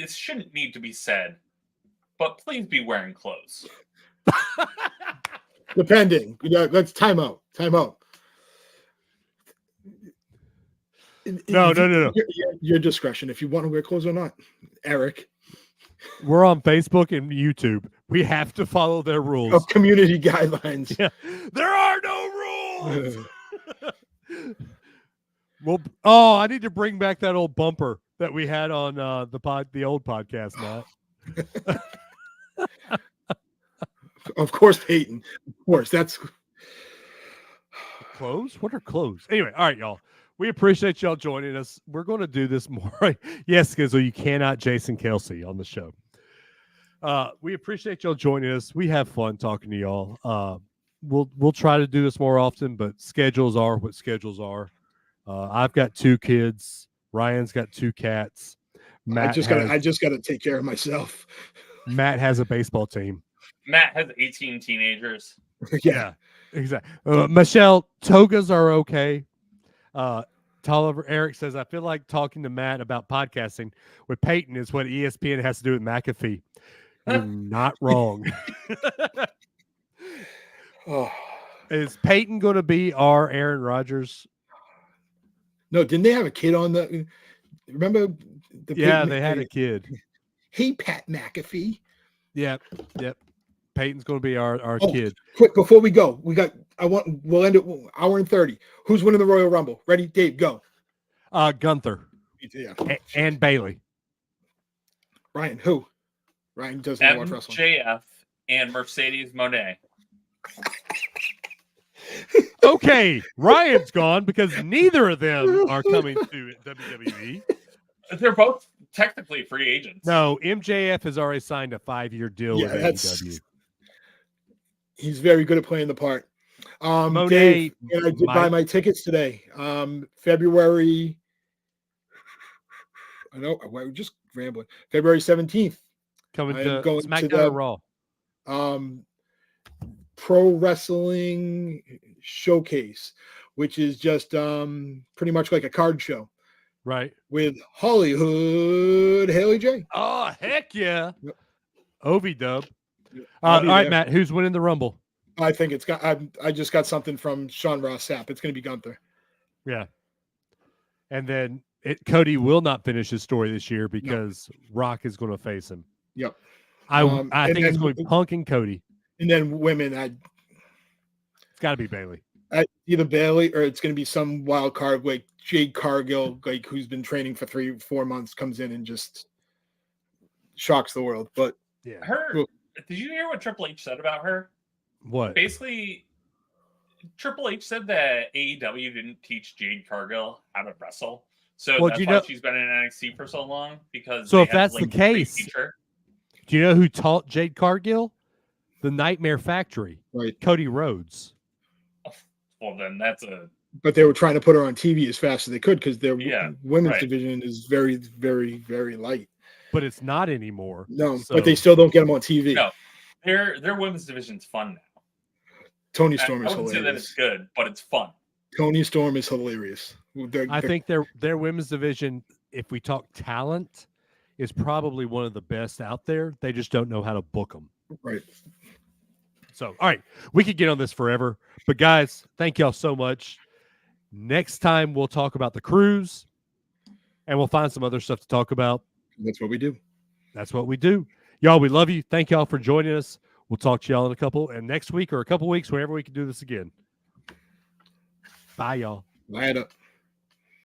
shouldn't need to be said, but please be wearing clothes. Depending. Let's time out. No. Your discretion if you want to wear clothes or not, Eric. We're on Facebook and YouTube. We have to follow their rules. Of community guidelines. Yeah. There are no rules. Well, I need to bring back that old bumper that we had on the old podcast, Matt. Of course, Peyton. Of course, that's clothes. What are clothes? Anyway, all right, y'all. We appreciate y'all joining us. We're going to do this more. Yes, Skizzle, you cannot Jason Kelsey on the show. We appreciate y'all joining us. We have fun talking to y'all. We'll try to do this more often, but schedules are what schedules are. I've got 2 kids. Ryan's got 2 cats. I just got to take care of myself. Matt has a baseball team. Matt has 18 teenagers. Yeah, exactly. Michelle, togas are okay. Tolliver Eric says, I feel like talking to Matt about podcasting with Peyton is what ESPN has to do with McAfee. You're not wrong. Is Peyton going to be our Aaron Rodgers? No, didn't they have a kid on the? Remember? Yeah, they had a kid. Hey, Pat McAfee. Yep. Peyton's going to be our kid. Quick, before we go, we'll end it 1:30. Who's winning the Royal Rumble? Ready, Dave? Go. Gunther. Yeah. And Bailey. Ryan, who? Ryan doesn't watch wrestling. MJF and Mercedes Moné. Okay, Ryan's gone because neither of them are coming to WWE. They're both technically free agents. No, MJF has already signed a 5-year deal with AEW. He's very good at playing the part. Monet, Dave, and I did buy my tickets today. February. I know we're just rambling. February 17th. Coming to SmackDown or Raw. Pro Wrestling Showcase, which is just pretty much like a card show. Right. With Hollywood Haley J. Oh, heck yeah. Yep. Ovi Dub. All right, Matt, who's winning the Rumble? I think it's got I just got something from Sean Ross Sapp. It's going to be Gunther. Yeah. And then Cody will not finish his story this year because Rock is going to face him. Yep. I think it's going to be Punk and Cody. And then women, it's got to be Bailey. Either Bailey or it's going to be some wild card like Jade Cargill, like who's been training for 3-4 months, comes in and just shocks the world. But yeah, did you hear what Triple H said about her? What? Basically, Triple H said that AEW didn't teach Jade Cargill how to wrestle. So that's why she's been in NXT for so long. Because so if that's the case, do you know who taught Jade Cargill? The Nightmare Factory. Right. Cody Rhodes. Well, then that's a... But they were trying to put her on TV as fast as they could because their women's division is very, very, very light. But it's not anymore. No, but they still don't get them on TV. No, their women's division's fun now. Tony Storm is hilarious. I wouldn't say that it's good, but it's fun. Tony Storm is hilarious. I think their women's division, if we talk talent, is probably one of the best out there. They just don't know how to book them. Right. So, all right, we could get on this forever. But, guys, thank y'all so much. Next time, we'll talk about the cruise, and we'll find some other stuff to talk about. That's what we do. That's what we do. Y'all, we love you. Thank y'all for joining us. We'll talk to y'all in next week or a couple weeks, whenever we can do this again. Bye, y'all. Light up.